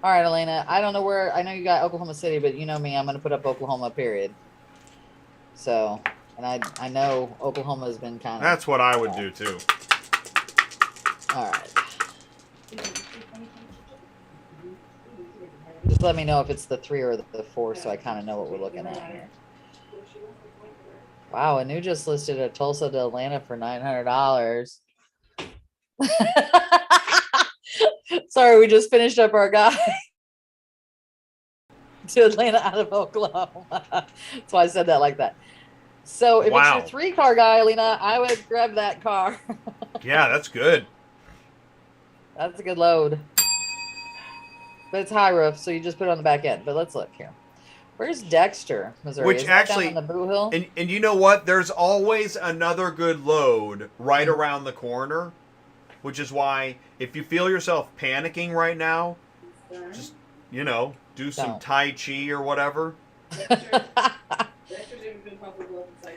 All right, Elena. I don't know where. I know you got Oklahoma City, but you know me. I'm going to put up Oklahoma, period. So, and I know Oklahoma has been kind of. That's what I would do too. All right. Just let me know if it's the 3 or the 4, so I kind of know what we're looking at here. Wow, Anu just listed a Tulsa to Atlanta for $900. Sorry, we just finished up our guy to Atlanta out of Oklahoma. That's why I said that like that. So if it's your 3-car guy, Elena, I would grab that car. Yeah, that's good. That's a good load. But it's high roof, so you just put it on the back end. But let's look here. Where's Dexter, Missouri? Which Is that actually, down on the Boo Hill? and you know what? There's always another good load right around the corner, which is why if you feel yourself panicking right now, just do some Tai Chi or whatever.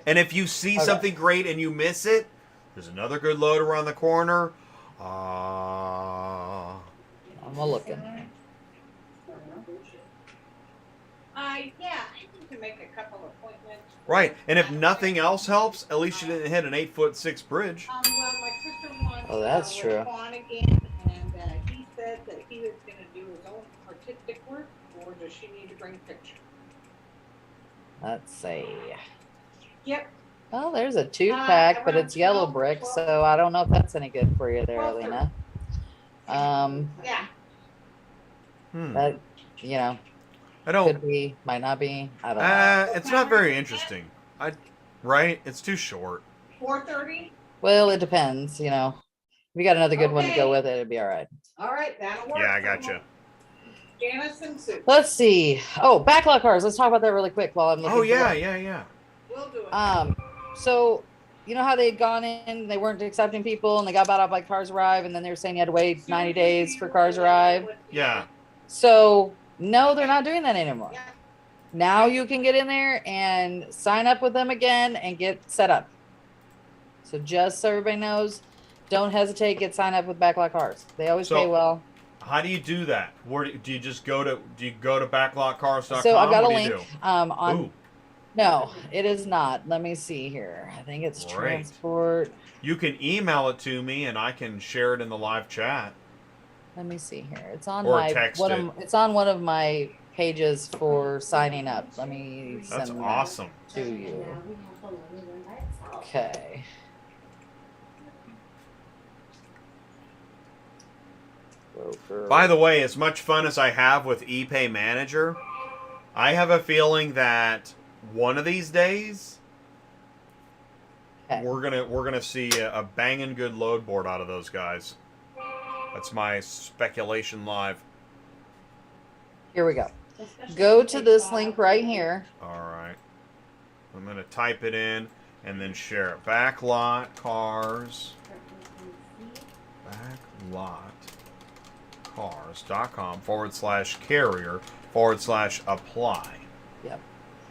And if you see something great and you miss it, there's another good load around the corner. I'm looking. Yeah, I need to make a couple appointments. Right, and if nothing else helps, at least you didn't hit an 8'6" bridge. Well, my sister wants that's true. on again, and he said that he was going to do his own artistic work, or does she need to bring a picture? Let's see. Yep. Well, there's a 2-pack, but it's yellow brick, so I don't know if that's any good for you there, Elena. Yeah. That, I don't. could be, might not be. I don't know. It's not very interesting. Right? It's too short. 4:30. Well, it depends. If you got another good one to go with it, it'd be all right. All right, that'll work. Yeah, I gotcha. Janice and Sue. Let's see. Oh, backlog cars. Let's talk about that really quick while I'm looking. Oh yeah. We'll do it. So you know how they had gone in, they weren't accepting people, and they got bought out by Cars Arrive, and then they were saying you had to wait 90 days for Cars Arrive. Yeah. So no, they're not doing that anymore. Now you can get in there and sign up with them again and get set up. So just so everybody knows, don't hesitate. Get signed up with Backlog Cars. They always pay well. How do you do that? Where do you just go to? Do you go to backlotcars.com? So I've got a What do link you do? on. Ooh. No, it is not. Let me see here. I think it's Great. transport. You can email it to me and I can share it in the live chat. Let me see here. It's on Or text it. it's on one of my pages for signing up. Let me send That's that awesome. to you. Okay. Broker. By the way, as much fun as I have with ePay Manager, I have a feeling that one of these days Okay. we're gonna see a banging good load board out of those guys. That's my speculation live. Here we go. Go to this link right here. All right. I'm gonna type it in and then share it. Backlotcars.com/carrier/apply. Yep.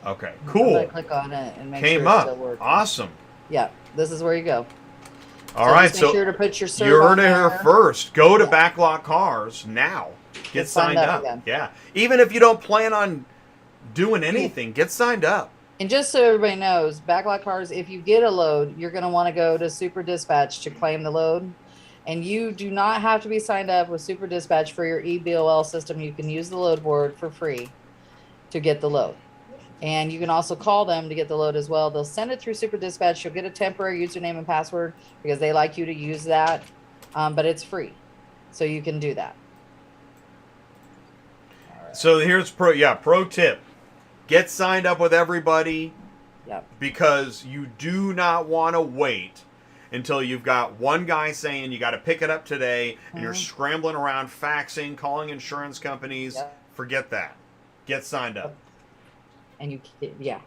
Okay, I'm cool. gonna click on it and make Came sure it's still up. working. Awesome. Yeah, this is where you go. All So right, just make so sure to put your you serve on heard it here there. first. Go to Yeah. Backlot Cars now. Get signed signed up up. again. Yeah. Even if you don't plan on doing anything, get signed up. And just so everybody knows, Backlot Cars, if you get a load, you're going to want to go to Super Dispatch to claim the load. And you do not have to be signed up with Super Dispatch for your eBOL system. You can use the load board for free to get the load. And you can also call them to get the load as well. They'll send it through Super Dispatch. You'll get a temporary username and password because they like you to use that. But it's free. So you can do that. So here's pro tip. Get signed up with everybody. Yep. Because you do not want to wait until you've got one guy saying you got to pick it up today and you're scrambling around faxing, calling insurance companies. Yep. Forget that. Get signed up. And you, yeah.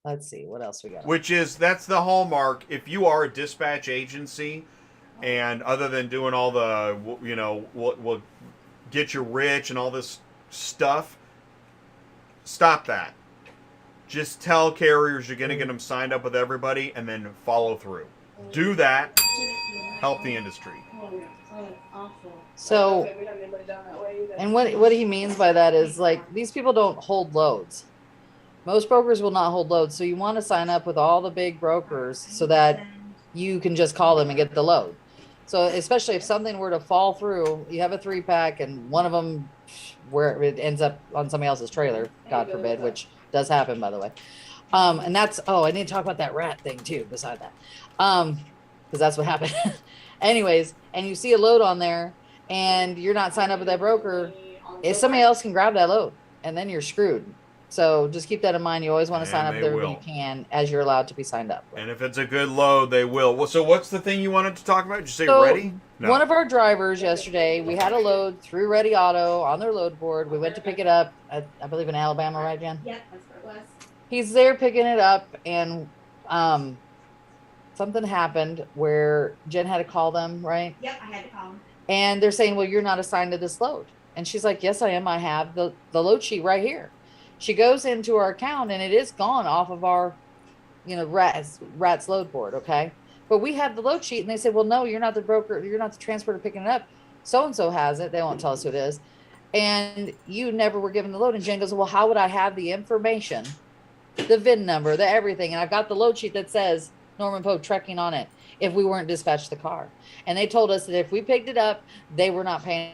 Let's see what else we got. That's the hallmark. If you are a dispatch agency, and other than doing all the, we'll get you rich and all this stuff, stop that. Just tell carriers you're going to get them signed up with everybody, and then follow through. Do that. Help the industry. So, We don't have anybody down that way either. and what he means by that is like these people don't hold loads. Most brokers will not hold loads, so you want to sign up with all the big brokers so that you can just call them and get the load. So especially if something were to fall through, you have a 3-pack and one of them where it ends up on somebody else's trailer, God forbid, which does happen, by the way. And that's, I need to talk about that rat thing too, beside that. Because that's what happened. Anyways, and you see a load on there and you're not signed up with that broker, if somebody else can grab that load and then you're screwed. So just keep that in mind. You always want to sign up with everybody you can as you're allowed to be signed up with. And if it's a good load, they will. Well, so what's the thing you wanted to talk about? Did you say So, ready? No. One of our drivers yesterday, we had a load through Ready Auto on their load board. We went to pick it up, I believe in Alabama, right, Jen? Yeah, that's what it was. He's there picking it up, and something happened where Jen had to call them, right? Yep, I had to call him. And they're saying, well, you're not assigned to this load. And she's like, yes, I am. I have the load sheet right here. She goes into our account and it is gone off of our, rat's load board. Okay. But we had the load sheet and they said, well, no, you're not the broker. You're not the transporter picking it up. So-and-so has it. They won't tell us who it is. And you never were given the load. And Jen goes, well, how would I have the information, the VIN number, the everything? And I've got the load sheet that says Norman Poe Trekking on it if we weren't dispatched the car. And they told us that if we picked it up, they were not paying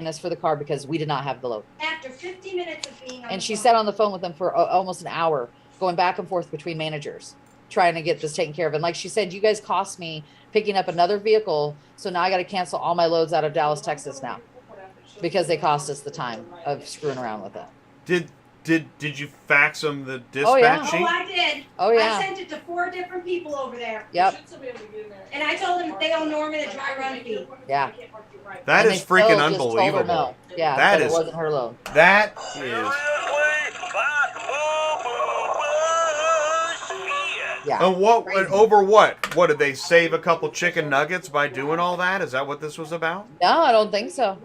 us for the car because we did not have the load. After 50 minutes of being on And the she phone. sat on the phone with them for almost an hour, going back and forth between managers, trying to get this taken care of. And like she said, you guys cost me picking up another vehicle, so now I got to cancel all my loads out of Dallas, Texas now, because they cost us the time of screwing around with it. Did you fax them the dispatch Oh, yeah. sheet? Oh, I did. Oh, yeah. I sent it to 4 different people over there. Yep. And I told them that they owe Norman a dry run fee. Yeah. That And is they still freaking just told her unbelievable. no. Yeah, That that is- it wasn't her load. That is. Seriously? Bullshit. Yeah. And what Crazy. over what? What did they save a couple chicken nuggets by doing all that? Is that what this was about? No, I don't think so.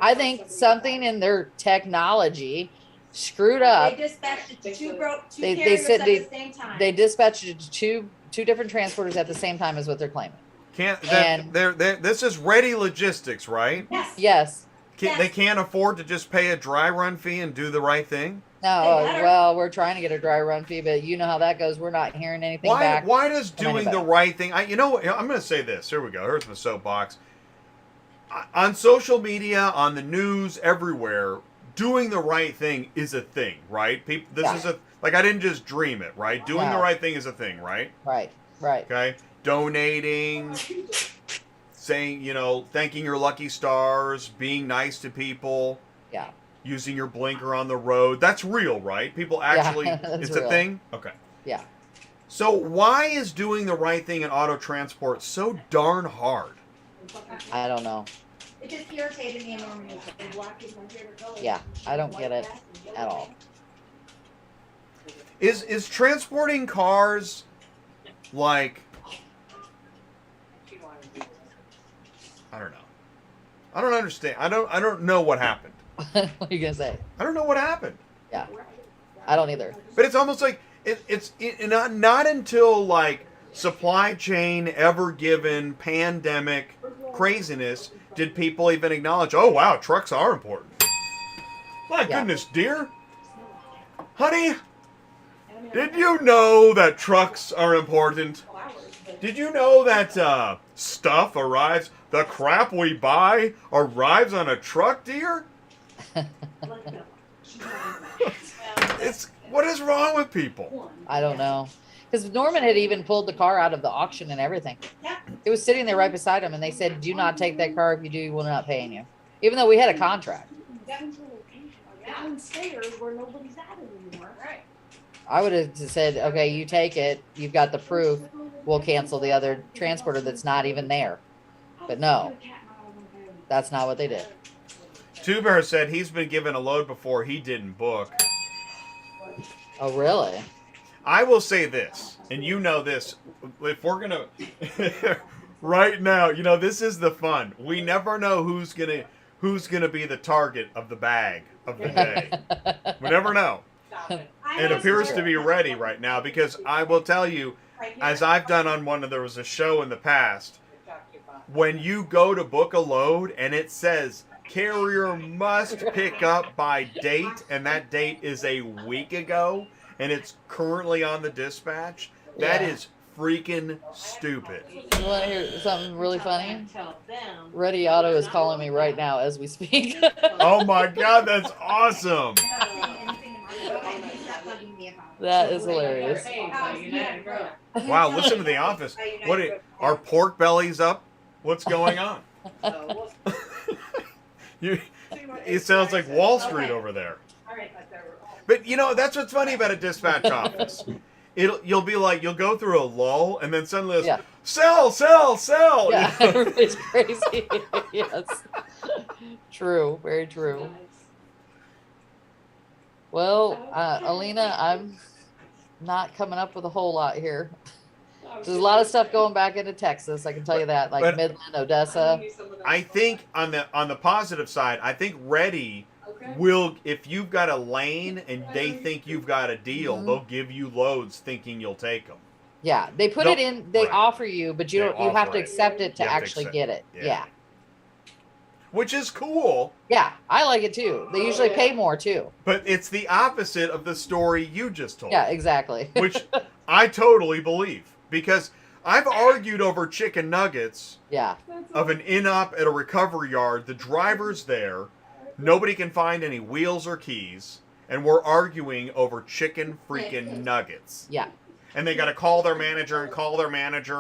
I think something in their technology screwed up. They dispatched it to two They carriers said at they- the same time. They dispatched it to two different transporters at the same time is what they're claiming. And- This is ready logistics, right? Yes. Yes. Yes. They can't afford to just pay a dry run fee and do the right thing. No, They better. well, we're trying to get a dry run fee, but you know how that goes. We're not hearing anything back. Why does from doing the anybody. right thing? I'm going to say this. Here we go. Here's my soapbox. On social media, on the news, everywhere, doing the right thing is a thing, right? Yeah. Is like I didn't just dream it, right? Doing the No. right thing is a thing, right? Right. Okay, donating, saying, thanking your lucky stars, being nice to people, Yeah. using your blinker on the road. That's real, right? People actually, that's it's a real. thing? Okay. Yeah. So why is doing the right thing in auto transport so darn hard? I don't know. It just irritated me enormously. Yeah. I don't get it at all. Is transporting cars like, I don't know. I don't understand. I don't know what happened. What are you gonna say? I don't know what happened. Yeah, I don't either. But it's almost like not until like supply chain, ever given, pandemic craziness did people even acknowledge, oh wow, trucks are important. My goodness, dear. Honey, did you know that trucks are important? Did you know that stuff arrives, the crap we buy arrives on a truck, dear? What is wrong with people? I don't know. Because Norman had even pulled the car out of the auction and everything. It was sitting there right beside him, and they said, do not take that car. If you do, we're not paying you. Even though we had a contract. Downstairs where nobody's at anymore. Right. I would have said, okay, you take it. You've got the proof. We'll cancel the other transporter that's not even there. But no, that's not what they did. Two Bear said he's been given a load before he didn't book. Oh, really? I will say this, and you know this, if we're going to, right now, you know, this is the fun. We never know who's going to be the target of the bag of the day. We never know. It appears to be ready right now because I will tell you, as I've done on there was a show in the past, when you go to book a load and it says carrier must pick up by date, and that date is a week ago, and it's currently on the dispatch, that is freaking stupid. You want to hear something really funny? Ready Auto is calling me right now as we speak. Oh my God, that's awesome. That is hilarious. Wow, listen to The Office. Are pork bellies up? What's going on? It sounds like Wall Street over there. But you know, that's what's funny about a dispatch office. You'll be like, you'll go through a lull, and then suddenly it's, sell, sell, sell. Yeah, it's crazy. Yes. True, very true. Well, Elena, I'm not coming up with a whole lot here. There's a lot of stuff going back into Texas, I can tell you that, like Midland, Odessa. I think on the positive side, I think Ready will, if you've got a lane and they think you've got a deal, they'll give you loads thinking you'll take them. Yeah, they put it in, they offer you, but you have to accept it to actually get it. Yeah. Which is cool. Yeah, I like it too. They usually pay more too. But it's the opposite of the story you just told. Yeah, exactly. Which I totally believe. Because I've argued over chicken nuggets of an in-op at a recovery yard. The driver's there. Nobody can find any wheels or keys. And we're arguing over chicken freaking nuggets. Yeah. And they got to call their manager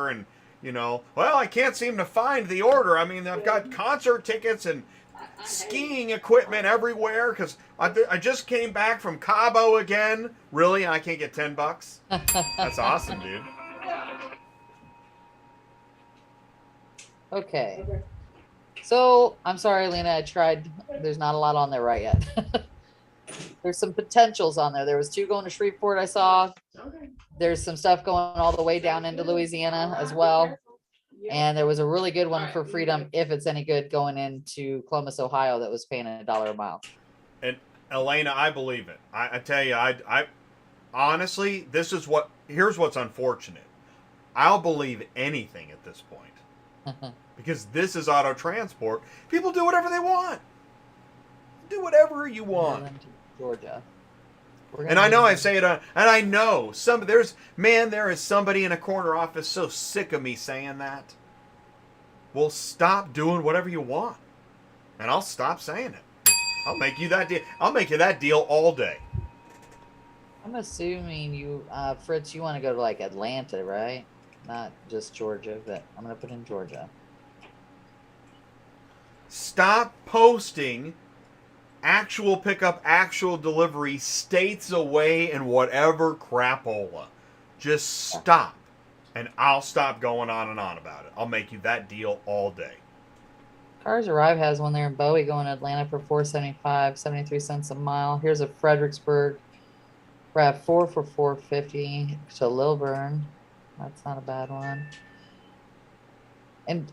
and, you know, well, I can't seem to find the order. I mean, I've got concert tickets and skiing equipment everywhere because I just came back from Cabo again. Really? I can't get $10? That's awesome, dude. Okay. So, I'm sorry, Elena, I tried. There's not a lot on there right yet. There's some potentials on there. There was 2 going to Shreveport I saw. There's some stuff going all the way down into Louisiana as well. And there was a really good one for Freedom, if it's any good, going into Columbus, Ohio, that was paying $1 a mile. And Elena, I believe it. I tell you, I honestly, here's what's unfortunate. I'll believe anything at this point. Because this is auto transport. People do whatever they want. Do whatever you want. Georgia. And I know I say it, and I know there is somebody in a corner office so sick of me saying that. Well, stop doing whatever you want, and I'll stop saying it. I'll make you that deal. I'll make you that deal all day. I'm assuming you, Fritz, you want to go to like Atlanta, right? Not just Georgia, but I'm gonna put in Georgia. Stop posting actual pickup, actual delivery, states away, and whatever crapola. Just stop. And I'll stop going on and on about it. I'll make you that deal all day. Cars Arrive has one there in Bowie going to Atlanta for $4.75, 73 cents a mile. Here's a Fredericksburg RAV4 for $4.50 to Lilburn. That's not a bad one. And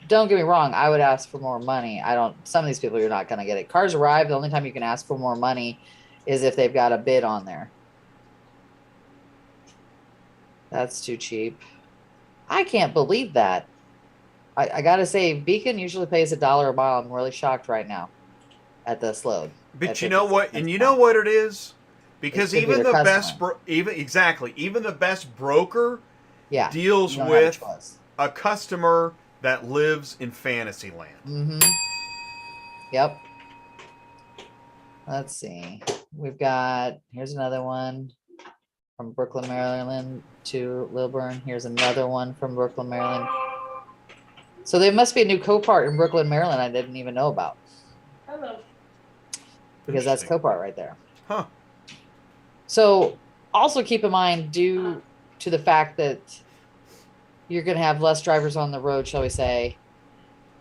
don't get me wrong, I would ask for more money. Some of these people, you're not going to get it. Cars arrive. The only time you can ask for more money is if they've got a bid on there. That's too cheap. I can't believe that. I got to say, Beacon usually pays $1 a mile. I'm really shocked right now at this load. But you know what? And you know what it is? Because It could be even their the best, customer. even the best broker Yeah, deals you don't have a with choice. a customer that lives in fantasy land. Mm-hmm. Yep. Let's see. Here's another one from Brooklyn, Maryland to Lilburn. Here's another one from Brooklyn, Maryland. So there must be a new Copart in Brooklyn, Maryland I didn't even know about. Hello. Because that's Interesting. Copart right there. Huh. So also keep in mind, due to the fact that you're going to have less drivers on the road, shall we say,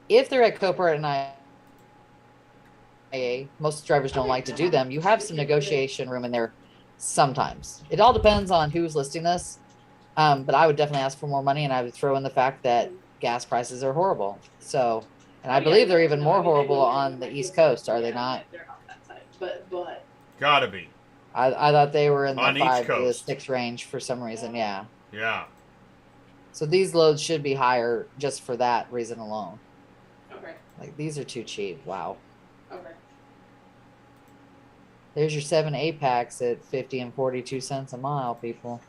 if they're at Copart and IA, most drivers don't like to do them. You have some negotiation room in there sometimes. It all depends on who's listing this. But I would definitely ask for more money, and I would throw in the fact that gas prices are horrible. So, and I believe they're even more horrible on the East Coast, are they not? They're not that side, but Gotta be. I thought they were in the On each 5 to coast. 6 range for some reason. Yeah. Yeah. So these loads should be higher just for that reason alone. okay, Like these are too cheap. Wow. okay. There's your 7 8 packs at 50 and 42 cents a mile, people.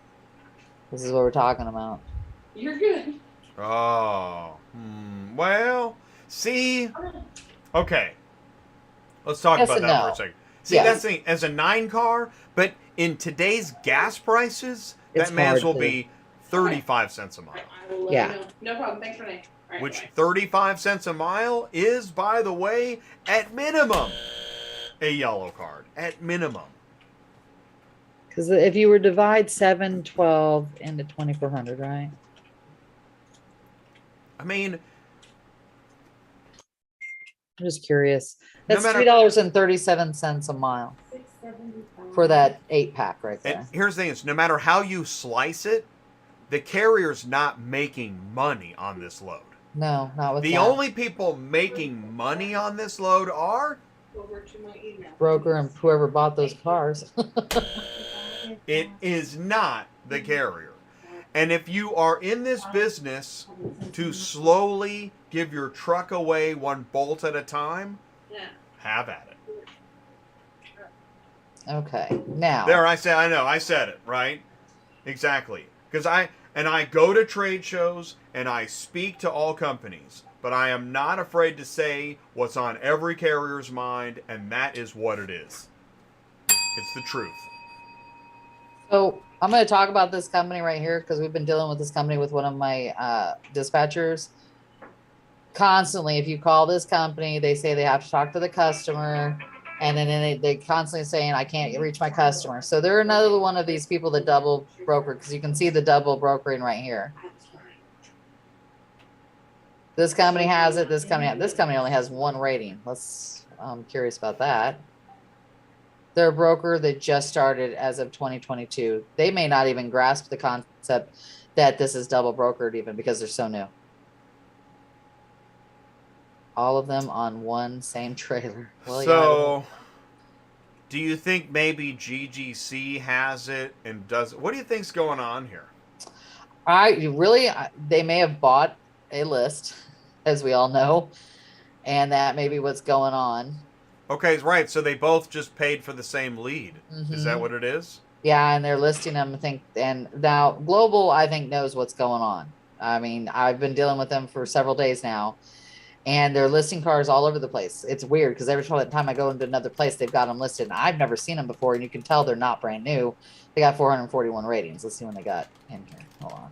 This is what we're talking about. You're good. Oh. Well, see. Okay. Let's talk Yes about and that no. for a second. See, Yes. that's the thing. As a 9 car, but in today's gas prices, It's that may as hard well to- be 35 cents a mile. I will let Yeah. you know. No problem. Thanks, Renee. All right, Which bye. 35 cents a mile is, by the way, at minimum, a yellow card. At minimum. Because if you were to divide 712 into 2400, right? I mean, I'm just curious. No That's matter- $3.37 a mile for that 8 pack right there. and here's the thing: is no matter how you slice it, the carrier's not making money on this load. No, not with The that. only people making money on this load are Over to my email. Broker and whoever bought those cars. it is not the carrier. And if you are in this business to slowly give your truck away one bolt at a time, Yeah. have at it. Okay, now. There, I said it, right? Exactly. Because I go to trade shows and I speak to all companies, but I am not afraid to say what's on every carrier's mind, and that is what it is. It's the truth. So I'm going to talk about this company right here because we've been dealing with this company with one of my dispatchers. Constantly, if you call this company, they say they have to talk to the customer, and then they constantly saying, I can't reach my customer. So they're another one of these people that double broker, because you can see the double brokering right here. This company has it. This company only has 1 rating. I'm curious about that. They're a broker that just started as of 2022. They may not even grasp the concept that this is double brokered even because they're so new. All of them on one same trailer. Well, So, do you think maybe GGC has it and does it? What do you think's going on here? They may have bought a list, as we all know, and that may be what's going on. Okay, right. So they both just paid for the same lead. Is that Mhm. what it is? Yeah, and they're listing them, I think, and now Global, I think, knows what's going on. I mean, I've been dealing with them for several days now, and they're listing cars all over the place. It's weird because every time I go into another place, they've got them listed, and I've never seen them before, and you can tell they're not brand new. They got 441 ratings. Let's see when they got in here. Hold on.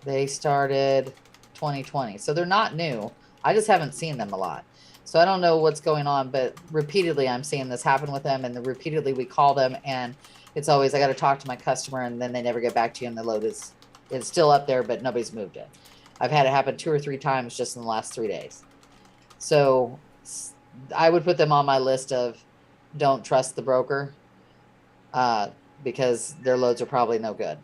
They started 2020, so they're not new. I just haven't seen them a lot. So I don't know what's going on, but repeatedly I'm seeing this happen with them, and repeatedly we call them, and it's always I got to talk to my customer, and then they never get back to you, and the load is still up there, but nobody's moved it. I've had it happen 2 or 3 times just in the last 3 days. So I would put them on my list of don't trust the broker because their loads are probably no good.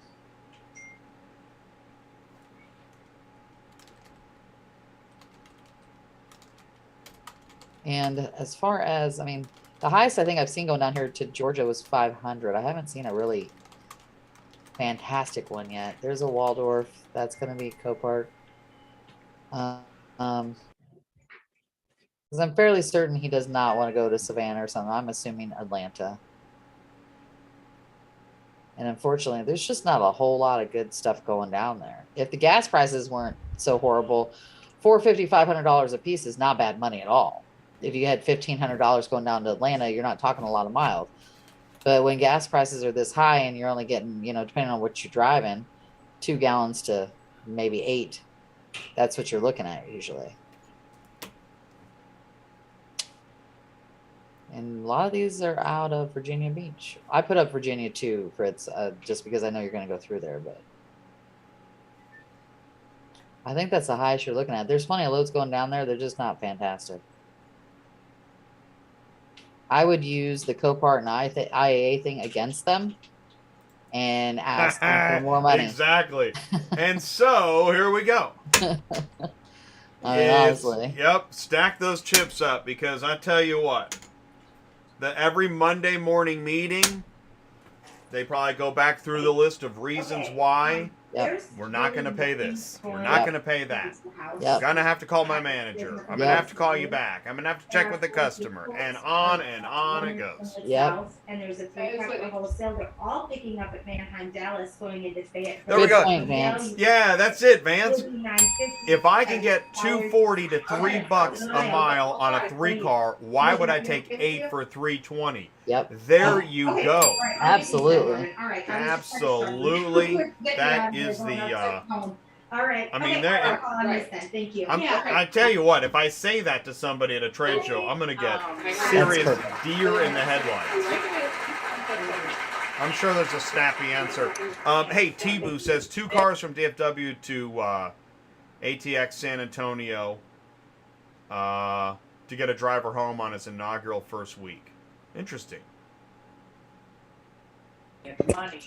And as far as, I mean, the highest I think I've seen going down here to Georgia was 500. I haven't seen a really fantastic one yet. There's a Waldorf. That's going to be Copart. Because I'm fairly certain he does not want to go to Savannah or something. I'm assuming Atlanta. And unfortunately, there's just not a whole lot of good stuff going down there. If the gas prices weren't so horrible, $450, $500 a piece is not bad money at all. If you had $1,500 going down to Atlanta, you're not talking a lot of miles. But when gas prices are this high and you're only getting, you know, depending on what you're driving, 2 gallons to maybe 8, that's what you're looking at usually. And a lot of these are out of Virginia Beach. I put up Virginia too, Fritz, just because I know you're going to go through there. But I think that's the highest you're looking at. There's plenty of loads going down there. They're just not fantastic. I would use the Copart and IAA thing against them and ask them for more money. Exactly. And so here we go. I mean, honestly. Yep, stack those chips up, because I tell you what, every Monday morning meeting, they probably go back through the list of reasons why Yep. we're not going to pay this. We're not going to pay that. Yep. I'm going to have to call my manager. I'm going to have to call you back. I'm going to have to check with the customer. And on it goes. Yep. And there's a 3-pack for wholesale. They're all picking up at Manheim, Dallas, going into Fayetteville. There we Good go. point, Vance. Yeah, that's it, Vance. $9.50. If I can get $2.40 to $3 a mile on a 3-car, why would I take 8 for $3.20? Yep. There you go. Absolutely. Absolutely. That is the. All right. I mean, okay, there- I'll call on this then. Thank you. I tell you what, if I say that to somebody at a trade show, I'm going to get serious perfect. deer in the headlights. I'm sure there's a snappy answer. Hey, T-Boo says 2 cars from DFW to ATX San Antonio to get a driver home on his inaugural first week. Interesting. Money.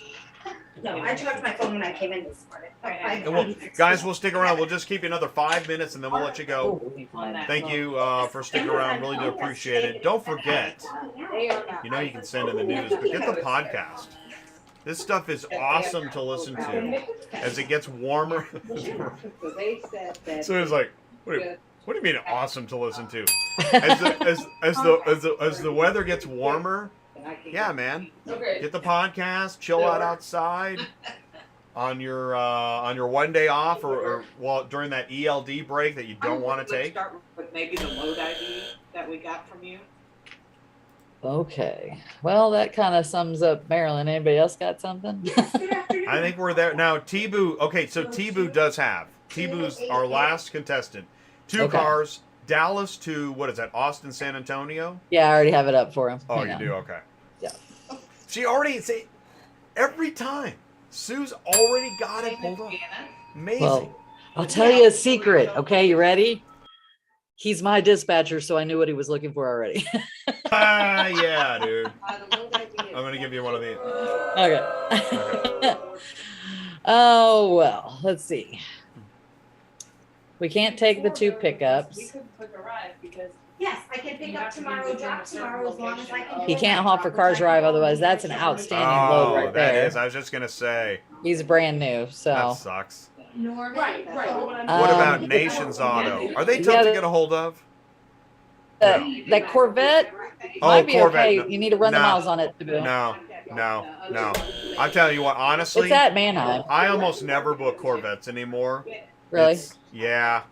No, I charged my phone when I came in this morning. And guys, we'll stick around. We'll just keep you another 5 minutes, and then we'll let you go. Thank you for sticking around. Really do appreciate it. Don't forget, you know you can send in the news, but get the podcast. This stuff is awesome to listen to as it gets warmer. So it's like, what do you mean awesome to listen to? As the weather gets warmer, yeah, man. Get the podcast, chill out outside on your one day off, or well during that ELD break that you don't want to take. Start with maybe the load ID that we got from you. Okay. Well, that kind of sums up Maryland. Anybody else got something? I think we're there now. T-Boo. Okay, so T-Boo does have. T-Boo's our last contestant. 2 Okay. cars. Dallas to what is that? Austin, San Antonio. Yeah, I already have it up for him. Oh, Hang you on. do. Okay. Yeah. She already say every time. Sue's already got it pulled up. Amazing. Well, I'll tell you a secret. Okay, you ready? He's my dispatcher, so I knew what he was looking for already. Yeah, dude. I'm gonna give you one of these. Okay. Oh, well, let's see. We can't take the 2 pickups. We couldn't pick a ride because Yes, I can pick up tomorrow, drop tomorrow, as long as I can. He can't haul for Cars Drive, otherwise that's an outstanding load right that there. is. I was just gonna say He's brand new, that so. sucks. Norman. Right. What Um, about Nations Auto? Are they tough yeah, to get a hold of? That Corvette Oh, might be Corvette. okay. No, You need to run the no, miles on it to do. No. I tell you what, honestly, It's at Manheim. I almost never book Corvettes anymore. Really? Yeah,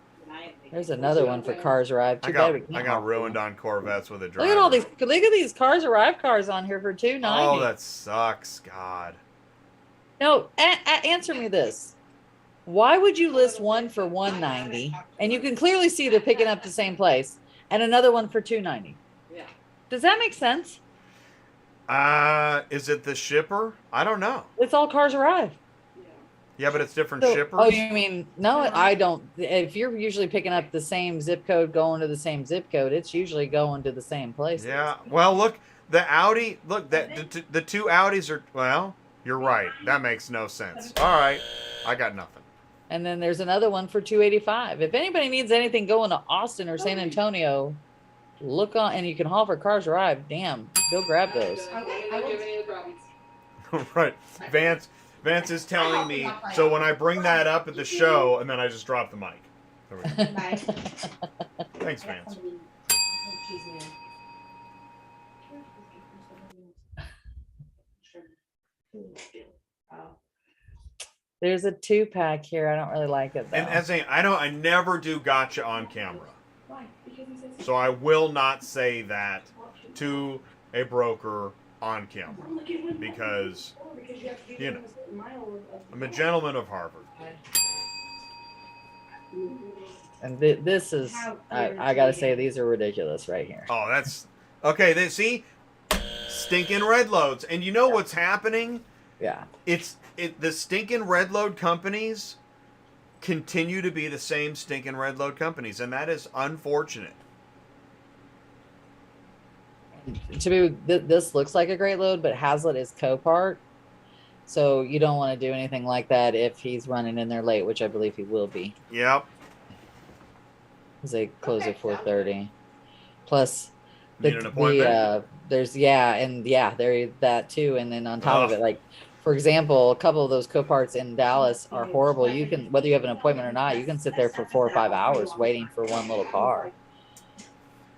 There's another one for Cars Arrive. I Too bad we got can't got haul. ruined on Corvettes with a driver. Look at all these. Look at these Cars Arrive cars on here for $290. Oh, that sucks. God. No, answer me this. Why would you list one for $190 and you can clearly see they're picking up the same place, and another one for $290? Yeah. Does that make sense? Is it the shipper? I don't know. It's all Cars Arrive. Yeah, but it's different So- shippers. oh, you mean no? I don't. If you're usually picking up the same zip code, going to the same zip code, it's usually going to the same place. Yeah. Well, look, the Audi. Look, that the 2 Audis are. Well, you're right. That makes no sense. All right, I got nothing. And then there's another one for $285. If anybody needs anything going to Austin or San Antonio, look on, and you can haul for cars arrive. Damn, go grab those. I won't give any of the problems. Right. Vance is telling me, so when I bring that up at the show, and then I just drop the mic. There we go. Bye. Thanks, Vance. There's a 2-pack here. I don't really like it though. And as I never do gotcha on camera. Why? Because he says So I will not say that to a broker on camera. Because, you know, I'm a gentleman of Harvard. And this is, I gotta say, these are ridiculous right here. Oh, that's okay. They see stinking red loads, and you know what's happening? Yeah. The stinking red load companies continue to be the same stinking red load companies, and that is unfortunate. To me, this looks like a great load, but Hazlitt is Copart, so you don't want to do anything like that if he's running in there late, which I believe he will be. Yep. Because they close at 4:30. Plus, Need an appointment? there's there that too, and then on top of it, like for example, a couple of those Coparts in Dallas are horrible. You can, whether you have an appointment or not, you can sit there for 4 or 5 hours waiting for one little car.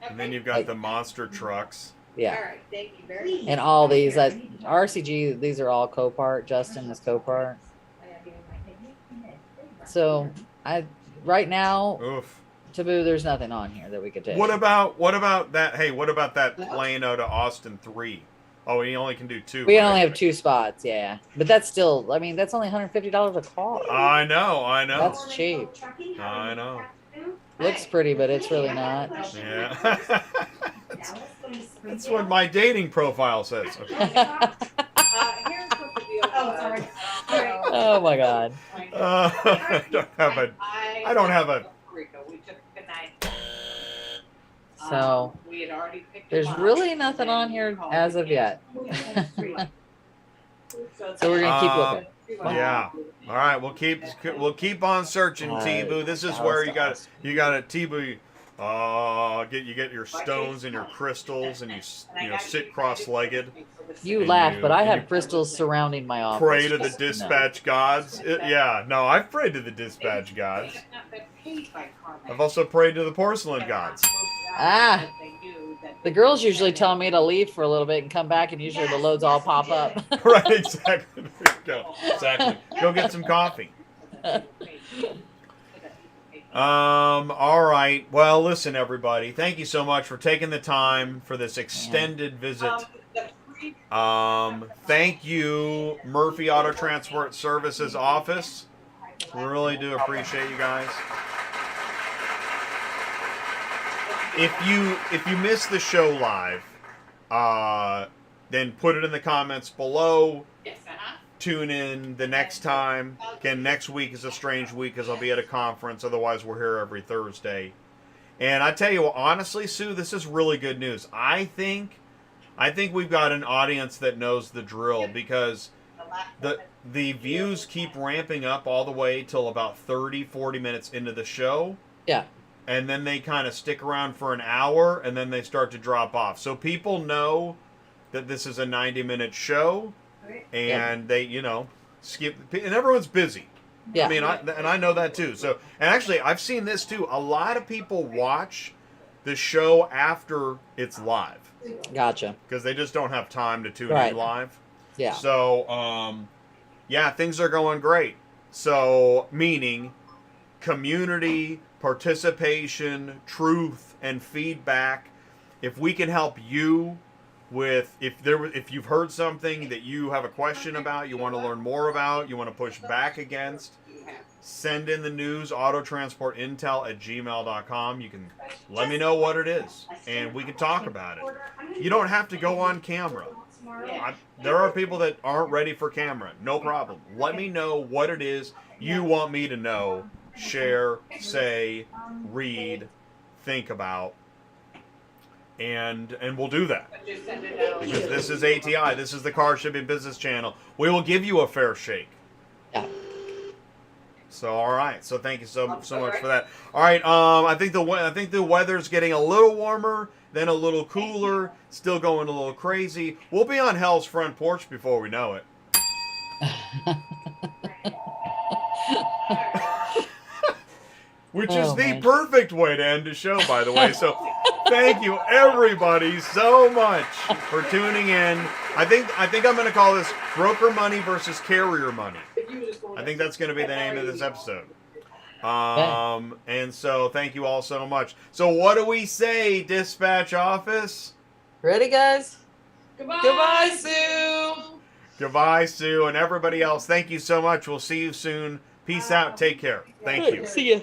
And then you've got the monster trucks. Yeah. All right, thank you very much. And all these, RCG, these are all Copart. Justin is Copart. So right now, Oof. Taboo, there's nothing on here that we could take. What about that? Hey, what about that Plano to Austin 3? Oh, we only can do 2. We right? only have 2 spots, yeah. But that's still, I mean, that's only $150 a car. I know. That's cheap. I know. Looks pretty, but it's really not. Yeah. That's what my dating profile says. Okay. Here's what the deal Oh, sorry. Oh my God. I don't have a. We took the night. So We had already picked there's them up, really nothing on here as of yet. So we're gonna keep looking. Yeah. All right, we'll keep on searching, T-Boo. This is where you got a T-Boo. You get your stones and your crystals, and you sit cross-legged. You laugh, but I have crystals surrounding my office. Pray to the just so you know. dispatch gods. No, I've prayed to the dispatch gods. I've also prayed to the porcelain gods. Ah. The girls usually tell me to leave for a little bit and come back, and usually the loads all pop up. Right, exactly. There you go. Exactly. Go get some coffee. All right. Well, listen, everybody. Thank you so much for taking the time for this extended visit. Thank you, Murphy Auto Transport Services office. We really do appreciate you guys. If you missed the show live, then put it in the comments below. Tune in the next time. Again, next week is a strange week because I'll be at a conference. Otherwise, we're here every Thursday. And I tell you what, honestly, Sue, this is really good news. I think we've got an audience that knows the drill because the views keep ramping up all the way till about 30, 40 minutes into the show. Yeah. And then they kind of stick around for an hour, and then they start to drop off. So people know that this is a 90-minute show, and they, skip. And everyone's busy. Yeah. I mean, I know that too. So, and actually, I've seen this too. A lot of people watch the show after it's live. Gotcha. Because they just don't have time to tune in live. Yeah. So, things are going great. So, meaning community participation, truth, and feedback. If we can help you with, if you've heard something that you have a question about, you want to learn more about, you want to push back against, send in the news, autotransportintel@gmail.com. You can let me know what it is, and we can talk about it. You don't have to go on camera. There are people that aren't ready for camera. No problem. Let me know what it is you want me to know, share, say, read, think about, and we'll do that. Because this is ATI. This is the Car Shipping Business Channel. We will give you a fair shake. Yeah. So all right. So thank you so much for that. All right. I think the weather's getting a little warmer, then a little cooler, still going a little crazy. We'll be on hell's front porch before we know it. Which is the perfect way to end the show, by the way. So thank you everybody so much for tuning in. I think I'm going to call this broker money versus carrier money. I think that's going to be the name of this episode. And so thank you all so much. So what do we say, dispatch office? Ready, guys? Goodbye. Goodbye, Sue. Goodbye, Sue, and everybody else. Thank you so much. We'll see you soon. Peace out. Take care. Thank you. See ya.